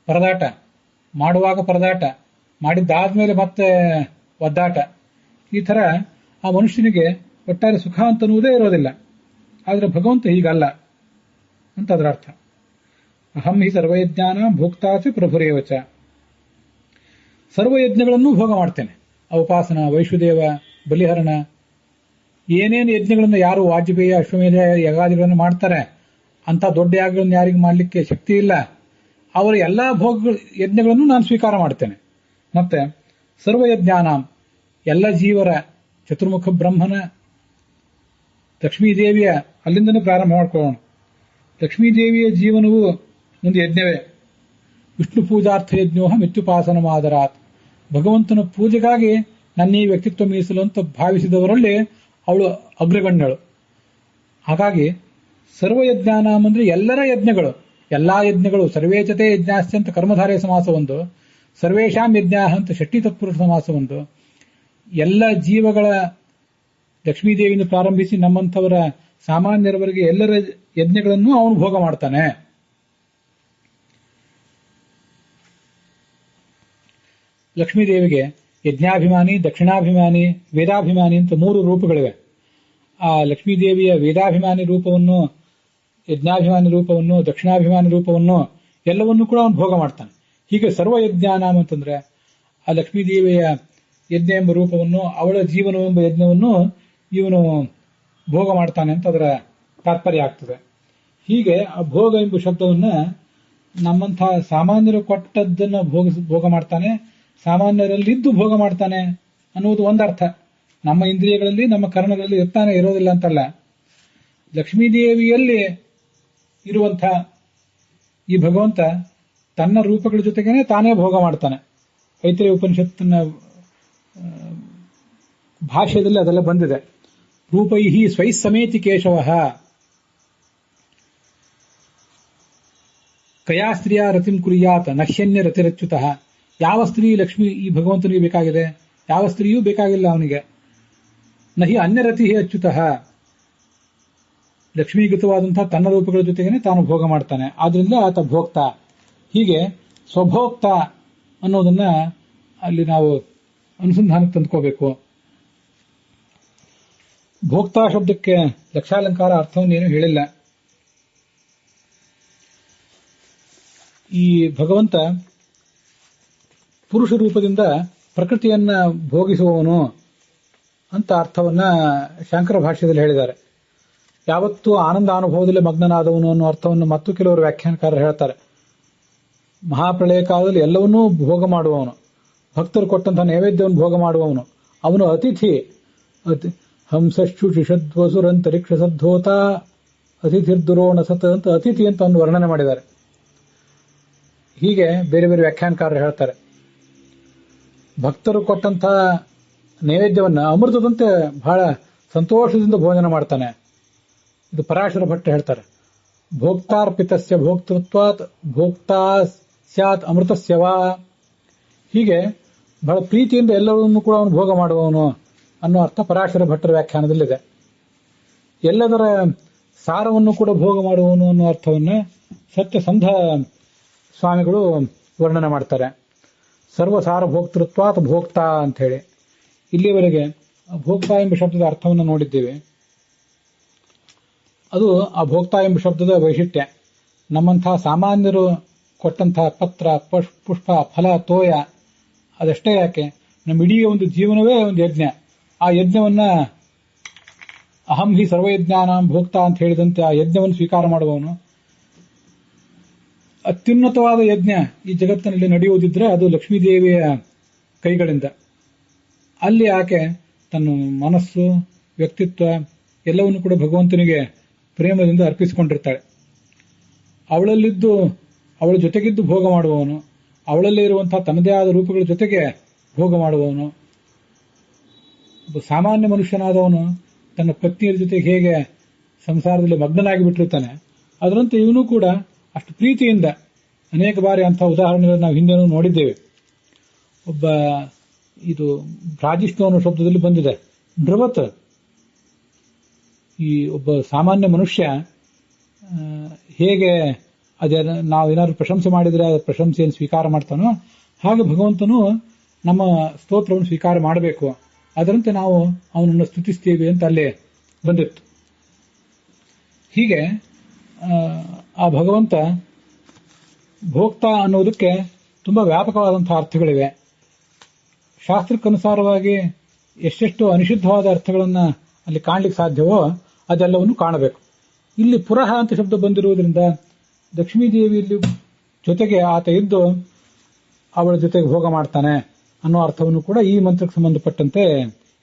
ಪರದಾಟ, ಮಾಡುವಾಗ ಪರದಾಟ, ಮಾಡಿದ್ದಾದ್ಮೇಲೆ ಮತ್ತೆ ಒದ್ದಾಟ. ಈ ಥರ ಆ ಮನುಷ್ಯನಿಗೆ ಒಟ್ಟಾರೆ ಸುಖ ಅಂತನ್ನುವುದೇ ಇರೋದಿಲ್ಲ. ಆದರೆ ಭಗವಂತ ಹೀಗಲ್ಲ ಅಂತ ಅದರ ಅರ್ಥ. ಅಹಂ ಹಿ ಸರ್ವಯಜ್ಞಾನ ಭೋಕ್ತಾಚ ಪ್ರಭುರೇವಚ. ಸರ್ವಯಜ್ಞಗಳನ್ನೂ ಭೋಗ ಮಾಡ್ತೇನೆ. ಅವಪಾಸನ, ವೈಶ್ವದೇವ, ಬಲಿಹರಣ, ಏನೇನು ಯಜ್ಞಗಳನ್ನು ಯಾರು ವಾಜಪೇಯ, ಅಶ್ವಮೇಧ ಯಗಾದಿಗಳನ್ನು ಮಾಡ್ತಾರೆ, ಅಂತ ದೊಡ್ಡ ಯಾಗಗಳನ್ನು ಯಾರಿಗೆ ಮಾಡಲಿಕ್ಕೆ ಶಕ್ತಿ ಇಲ್ಲ, ಅವರ ಎಲ್ಲಾ ಯಜ್ಞಗಳನ್ನು ನಾನು ಸ್ವೀಕಾರ ಮಾಡ್ತೇನೆ. ಮತ್ತೆ ಸರ್ವಯಜ್ಞಾನ, ಎಲ್ಲ ಜೀವರ, ಚತುರ್ಮುಖ ಬ್ರಹ್ಮನ, ಲಕ್ಷ್ಮೀದೇವಿಯ, ಅಲ್ಲಿಂದನೇ ಪ್ರಾರಂಭ ಮಾಡ್ಕೊಳ್ಳೋಣ. ಲಕ್ಷ್ಮೀದೇವಿಯ ಜೀವನವು ಒಂದು ಯಜ್ಞವೇ. ವಿಷ್ಣು ಪೂಜಾರ್ಥ ಯಜ್ಞೋಹ ಮಿತ್ಯುಪಾಸನ ಮಾದರಾತ್. ಭಗವಂತನ ಪೂಜೆಗಾಗಿ ನನ್ನ ಈ ವ್ಯಕ್ತಿತ್ವ ಮೀಸಲು ಅಂತ ಭಾವಿಸಿದವರಲ್ಲಿ ಅವಳು ಅಗ್ರಗಣ್ಯಳು. ಹಾಗಾಗಿ ಸರ್ವಯಜ್ಞಾನ ಅಂದ್ರೆ ಎಲ್ಲರ ಯಜ್ಞಗಳು, ಎಲ್ಲಾ ಯಜ್ಞಗಳು. ಸರ್ವೇಚತೆ ಯಜ್ಞಾಶ್ಚಂತ ಕರ್ಮಧಾರಯ ಸಮಾಸ ಒಂದು, ಸರ್ವೇಶಾಂ ಯಜ್ಞಾ ಅಂತ ಷಷ್ಠಿ ತತ್ಪುರುಷ ಸಮಾಸ ಒಂದು. ಎಲ್ಲ ಜೀವಗಳ, ಲಕ್ಷ್ಮೀದೇವಿಯಿಂದ ಪ್ರಾರಂಭಿಸಿ ನಮ್ಮಂಥವರ ಸಾಮಾನ್ಯರವರೆಗೆ ಎಲ್ಲರ ಯಜ್ಞಗಳನ್ನು ಅವನು ಭೋಗ ಮಾಡ್ತಾನೆ. ಲಕ್ಷ್ಮೀದೇವಿಗೆ ಯಜ್ಞಾಭಿಮಾನಿ, ದಕ್ಷಿಣಾಭಿಮಾನಿ, ವೇದಾಭಿಮಾನಿ ಅಂತ 3 ರೂಪಗಳಿವೆ. ಆ ಲಕ್ಷ್ಮೀದೇವಿಯ ವೇದಾಭಿಮಾನಿ ರೂಪವನ್ನು, ಯಜ್ಞಾಭಿಮಾನಿ ರೂಪವನ್ನು, ದಕ್ಷಿಣಾಭಿಮಾನಿ ರೂಪವನ್ನು ಎಲ್ಲವನ್ನೂ ಕೂಡ ಅವನು ಭೋಗ ಮಾಡ್ತಾನೆ. ಹೀಗೆ ಸರ್ವಯಜ್ಞಾನ ಅಂತಂದ್ರೆ ಆ ಲಕ್ಷ್ಮೀದೇವಿಯ ಯಜ್ಞ ಎಂಬ ರೂಪವನ್ನು, ಅವಳ ಜೀವನವೆಂಬ ಯಜ್ಞವನ್ನು ಇವನು ಭೋಗ ಮಾಡ್ತಾನೆ ಅಂತ ಅದರ ತಾತ್ಪರ್ಯ ಆಗ್ತದೆ. ಹೀಗೆ ಆ ಭೋಗ ಎಂಬ ಶಬ್ದವನ್ನ ನಮ್ಮಂತಹ ಸಾಮಾನ್ಯರು ಕೊಟ್ಟದ್ದನ್ನ ಭೋಗ ಮಾಡ್ತಾನೆ, ಸಾಮಾನ್ಯರಲ್ಲಿದ್ದು ಭೋಗ ಮಾಡ್ತಾನೆ ಅನ್ನುವುದು ಒಂದರ್ಥ. ನಮ್ಮ ಇಂದ್ರಿಯಗಳಲ್ಲಿ ನಮ್ಮ ಕರ್ಣಗಳಲ್ಲಿ ಇರ್ತಾನೆ, ಇರೋದಿಲ್ಲ ಅಂತಲ್ಲ. ಲಕ್ಷ್ಮೀದೇವಿಯಲ್ಲಿ ಇರುವಂಥ ಈ ಭಗವಂತ ತನ್ನ ರೂಪಗಳ ಜೊತೆಗೇನೆ ತಾನೇ ಭೋಗ ಮಾಡ್ತಾನೆ. ಐತರೇಯ ಉಪನಿಷತ್ತಿನ ಭಾಷ್ಯದಲ್ಲಿ ಅದೆಲ್ಲ ಬಂದಿದೆ. ರೂಪೈಹಿ ಸ್ವೈಸ್ಸಮೇತಿ ಕೇಶವಃ ಕಯಾ ಸ್ತ್ರೀಯ ರತಿಂ ಕುರಿಯಾತ್ ನಶ್ಯನ್ಯ ರತಿರಚ್ಯುತಃ. ಯಾವ ಸ್ತ್ರೀ ಲಕ್ಷ್ಮಿ ಈ ಭಗವಂತನಿಗೆ ಬೇಕಾಗಿದೆ? ಯಾವ ಸ್ತ್ರೀಯೂ ಬೇಕಾಗಿಲ್ಲ ಅವನಿಗೆ. ನಹಿ ಅನ್ಯರತಿ ಅಚ್ಯುತಃ. ಲಕ್ಷ್ಮೀಗತವಾದಂತಹ ತನ್ನ ರೂಪಗಳ ಜೊತೆಗೇನೆ ತಾನು ಭೋಗ ಮಾಡ್ತಾನೆ, ಆದ್ರಿಂದ ಆತ ಭೋಕ್ತ. ಹೀಗೆ ಸ್ವಭೋಕ್ತ ಅನ್ನೋದನ್ನ ಅಲ್ಲಿ ನಾವು ಅನುಸಂಧಾನಕ್ಕೆ ತಂದ್ಕೋಬೇಕು. ಭೋಕ್ತಾ ಶಬ್ದಕ್ಕೆ ಲಕ್ಷಾಲಂಕಾರ ಅರ್ಥವನ್ನೇನು ಹೇಳಿಲ್ಲ. ಈ ಭಗವಂತ ಪುರುಷ ರೂಪದಿಂದ ಪ್ರಕೃತಿಯನ್ನ ಭೋಗಿಸುವವನು ಅಂತ ಅರ್ಥವನ್ನ ಶಂಕರ ಭಾಷ್ಯದಲ್ಲಿ ಹೇಳಿದ್ದಾರೆ. ಯಾವತ್ತೂ ಆನಂದಾನುಭವದಲ್ಲಿ ಮಗ್ನನಾದವನು ಅನ್ನೋ ಅರ್ಥವನ್ನು ಮತ್ತು ಕೆಲವರು ವ್ಯಾಖ್ಯಾನಕಾರರು ಹೇಳ್ತಾರೆ. ಮಹಾಪ್ರಳಯ ಕಾಲದಲ್ಲಿ ಎಲ್ಲವನ್ನೂ ಭೋಗ ಮಾಡುವವನು, ಭಕ್ತರು ಕೊಟ್ಟಂತಹ ನೈವೇದ್ಯವನ್ನು ಭೋಗ ಮಾಡುವವನು, ಅವನು ಅತಿಥಿ. ಹಂಸಶ್ಚು ಶಿಷದ್ವಸುರಂತರಿಕ್ಷ ಸದ್ಧೋತ ಅತಿಥಿರ್ದುರೋಣ ಸತ್ ಅಂತ ಅತಿಥಿ ಅಂತ ಒಂದು ವರ್ಣನೆ ಮಾಡಿದ್ದಾರೆ. ಹೀಗೆ ಬೇರೆ ಬೇರೆ ವ್ಯಾಖ್ಯಾನಕಾರರು ಹೇಳ್ತಾರೆ. ಭಕ್ತರು ಕೊಟ್ಟಂತಹ ನೈವೇದ್ಯವನ್ನ ಅಮೃತದಂತೆ ಬಹಳ ಸಂತೋಷದಿಂದ ಭೋಜನ ಮಾಡ್ತಾನೆ. ಇದು ಪರಾಶರ ಭಟ್ಟ ಹೇಳ್ತಾರೆ. ಭೋಕ್ತಾರ್ಪಿತಸ್ಯ ಭೋಕ್ತೃತ್ವಾತ್ ಭೋಕ್ತಾ ಸ್ಯಾತ್ ಅಮೃತಸ್ಯವಾ. ಹೀಗೆ ಬಹಳ ಪ್ರೀತಿಯಿಂದ ಎಲ್ಲವನ್ನೂ ಕೂಡ ಅವನು ಭೋಗ ಮಾಡುವವನು ಅನ್ನೋ ಅರ್ಥ ಪರಾಶರ ಭಟ್ಟರ ವ್ಯಾಖ್ಯಾನದಲ್ಲಿದೆ. ಎಲ್ಲದರ ಸಾರವನ್ನು ಕೂಡ ಭೋಗ ಮಾಡುವವನು ಅನ್ನೋ ಅರ್ಥವನ್ನ ಸತ್ಯಸಂಧ ಸ್ವಾಮಿಗಳು ವರ್ಣನೆ ಮಾಡ್ತಾರೆ. ಸರ್ವಸಾರ ಭೋಕ್ತೃತ್ವಾತ್ ಭೋಕ್ತಾ ಅಂತ ಹೇಳಿ. ಇಲ್ಲಿಯವರೆಗೆ ಭೋಕ್ತಾ ಎಂಬ ಶಬ್ದದ ಅರ್ಥವನ್ನು ನೋಡಿದ್ದೇವೆ. ಅದು ಆ ಭೋಕ್ತಾ ಎಂಬ ಶಬ್ದದ ವೈಶಿಷ್ಟ್ಯ. ನಮ್ಮಂತಹ ಸಾಮಾನ್ಯರು ಕೊಟ್ಟಂತಹ ಪತ್ರ, ಪುಷ್ಪ, ಫಲ, ತೋಯ ಅದಷ್ಟೇ ಯಾಕೆ, ನಮ್ಮ ಇಡೀ ಒಂದು ಜೀವನವೇ ಒಂದು ಯಜ್ಞ. ಆ ಯಜ್ಞವನ್ನ ಅಹಂ ಹಿ ಸರ್ವಯಜ್ಞಾನಾಂ ಭೋಕ್ತಾ ಅಂತ ಹೇಳಿದಂತೆ ಆ ಯಜ್ಞವನ್ನು ಸ್ವೀಕಾರ ಮಾಡುವವನು. ಅತ್ಯುನ್ನತವಾದ ಯಜ್ಞ ಈ ಜಗತ್ತಿನಲ್ಲಿ ನಡೆಯುವುದಿದ್ರೆ ಅದು ಲಕ್ಷ್ಮೀದೇವಿಯ ಕೈಗಳಿಂದ. ಅಲ್ಲಿ ಆಕೆ ತನ್ನ ಮನಸ್ಸು, ವ್ಯಕ್ತಿತ್ವ ಎಲ್ಲವನ್ನು ಕೂಡ ಭಗವಂತನಿಗೆ ಪ್ರೇಮದಿಂದ ಅರ್ಪಿಸಿಕೊಂಡಿರ್ತಾಳೆ. ಅವಳಲ್ಲಿದ್ದು ಅವಳ ಜೊತೆಗಿದ್ದು ಭೋಗ ಮಾಡುವವನು, ಅವಳಲ್ಲೇ ಇರುವಂತಹ ತನ್ನದೇ ಆದ ರೂಪಗಳ ಜೊತೆಗೆ ಭೋಗ ಮಾಡುವವನು. ಒಬ್ಬ ಸಾಮಾನ್ಯ ಮನುಷ್ಯನಾದವನು ತನ್ನ ಪತ್ನಿಯರ ಜೊತೆಗೆ ಹೇಗೆ ಸಂಸಾರದಲ್ಲಿ ಮಗ್ನನಾಗಿ ಬಿಟ್ಟಿರ್ತಾನೆ, ಅದರಂತೆ ಇವನು ಕೂಡ ಅಷ್ಟು ಪ್ರೀತಿಯಿಂದ ಅನೇಕ ಬಾರಿ ಅಂತಹ ಉದಾಹರಣೆಗಳನ್ನು ನಾವು ಹಿಂದೆನೂ ನೋಡಿದ್ದೇವೆ. ಒಬ್ಬ ಇದು ರಾಜಿಷ್ಣು ಅನ್ನೋ ಶಬ್ದದಲ್ಲಿ ಬಂದಿದೆ. ನೃವತ್, ಈ ಒಬ್ಬ ಸಾಮಾನ್ಯ ಮನುಷ್ಯ ಹೇಗೆ ಅದೇ ನಾವೇನಾದ್ರು ಪ್ರಶಂಸೆ ಮಾಡಿದ್ರೆ ಆ ಪ್ರಶಂಸೆಯನ್ನು ಸ್ವೀಕಾರ ಮಾಡ್ತಾನೋ ಹಾಗೆ ಭಗವಂತನು ನಮ್ಮ ಸ್ತೋತ್ರವನ್ನು ಸ್ವೀಕಾರ ಮಾಡಬೇಕು. ಅದರಂತೆ ನಾವು ಅವನನ್ನು ಸ್ತುತಿಸ್ತೀವಿ ಅಂತ ಅಲ್ಲೇ ಬಂದಿತ್ತು. ಹೀಗೆ ಆ ಭಗವಂತ ಭೋಕ್ತ ಅನ್ನೋದಕ್ಕೆ ತುಂಬಾ ವ್ಯಾಪಕವಾದಂತಹ ಅರ್ಥಗಳಿವೆ. ಶಾಸ್ತ್ರಕ್ಕನುಸಾರವಾಗಿ ಎಷ್ಟೆಷ್ಟು ಅನಿಷಿದ್ಧವಾದ ಅರ್ಥಗಳನ್ನ ಅಲ್ಲಿ ಕಾಣಲಿಕ್ಕೆ ಸಾಧ್ಯವೋ ಅದೆಲ್ಲವನ್ನು ಕಾಣಬೇಕು. ಇಲ್ಲಿ ಪುರಃ ಅಂತ ಶಬ್ದ ಬಂದಿರುವುದರಿಂದ ಲಕ್ಷ್ಮೀದೇವಿಯಲ್ಲಿ ಜೊತೆಗೆ ಆತ ಇದ್ದು ಅವಳ ಜೊತೆಗೆ ಭೋಗ ಮಾಡ್ತಾನೆ ಅನ್ನೋ ಅರ್ಥವನ್ನು ಕೂಡ ಈ ಮಂತ್ರಕ್ಕೆ ಸಂಬಂಧಪಟ್ಟಂತೆ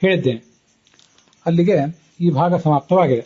ಹೇಳಿದ್ದೇನೆ. ಅಲ್ಲಿಗೆ ಈ ಭಾಗ ಸಮಾಪ್ತವಾಗಿದೆ.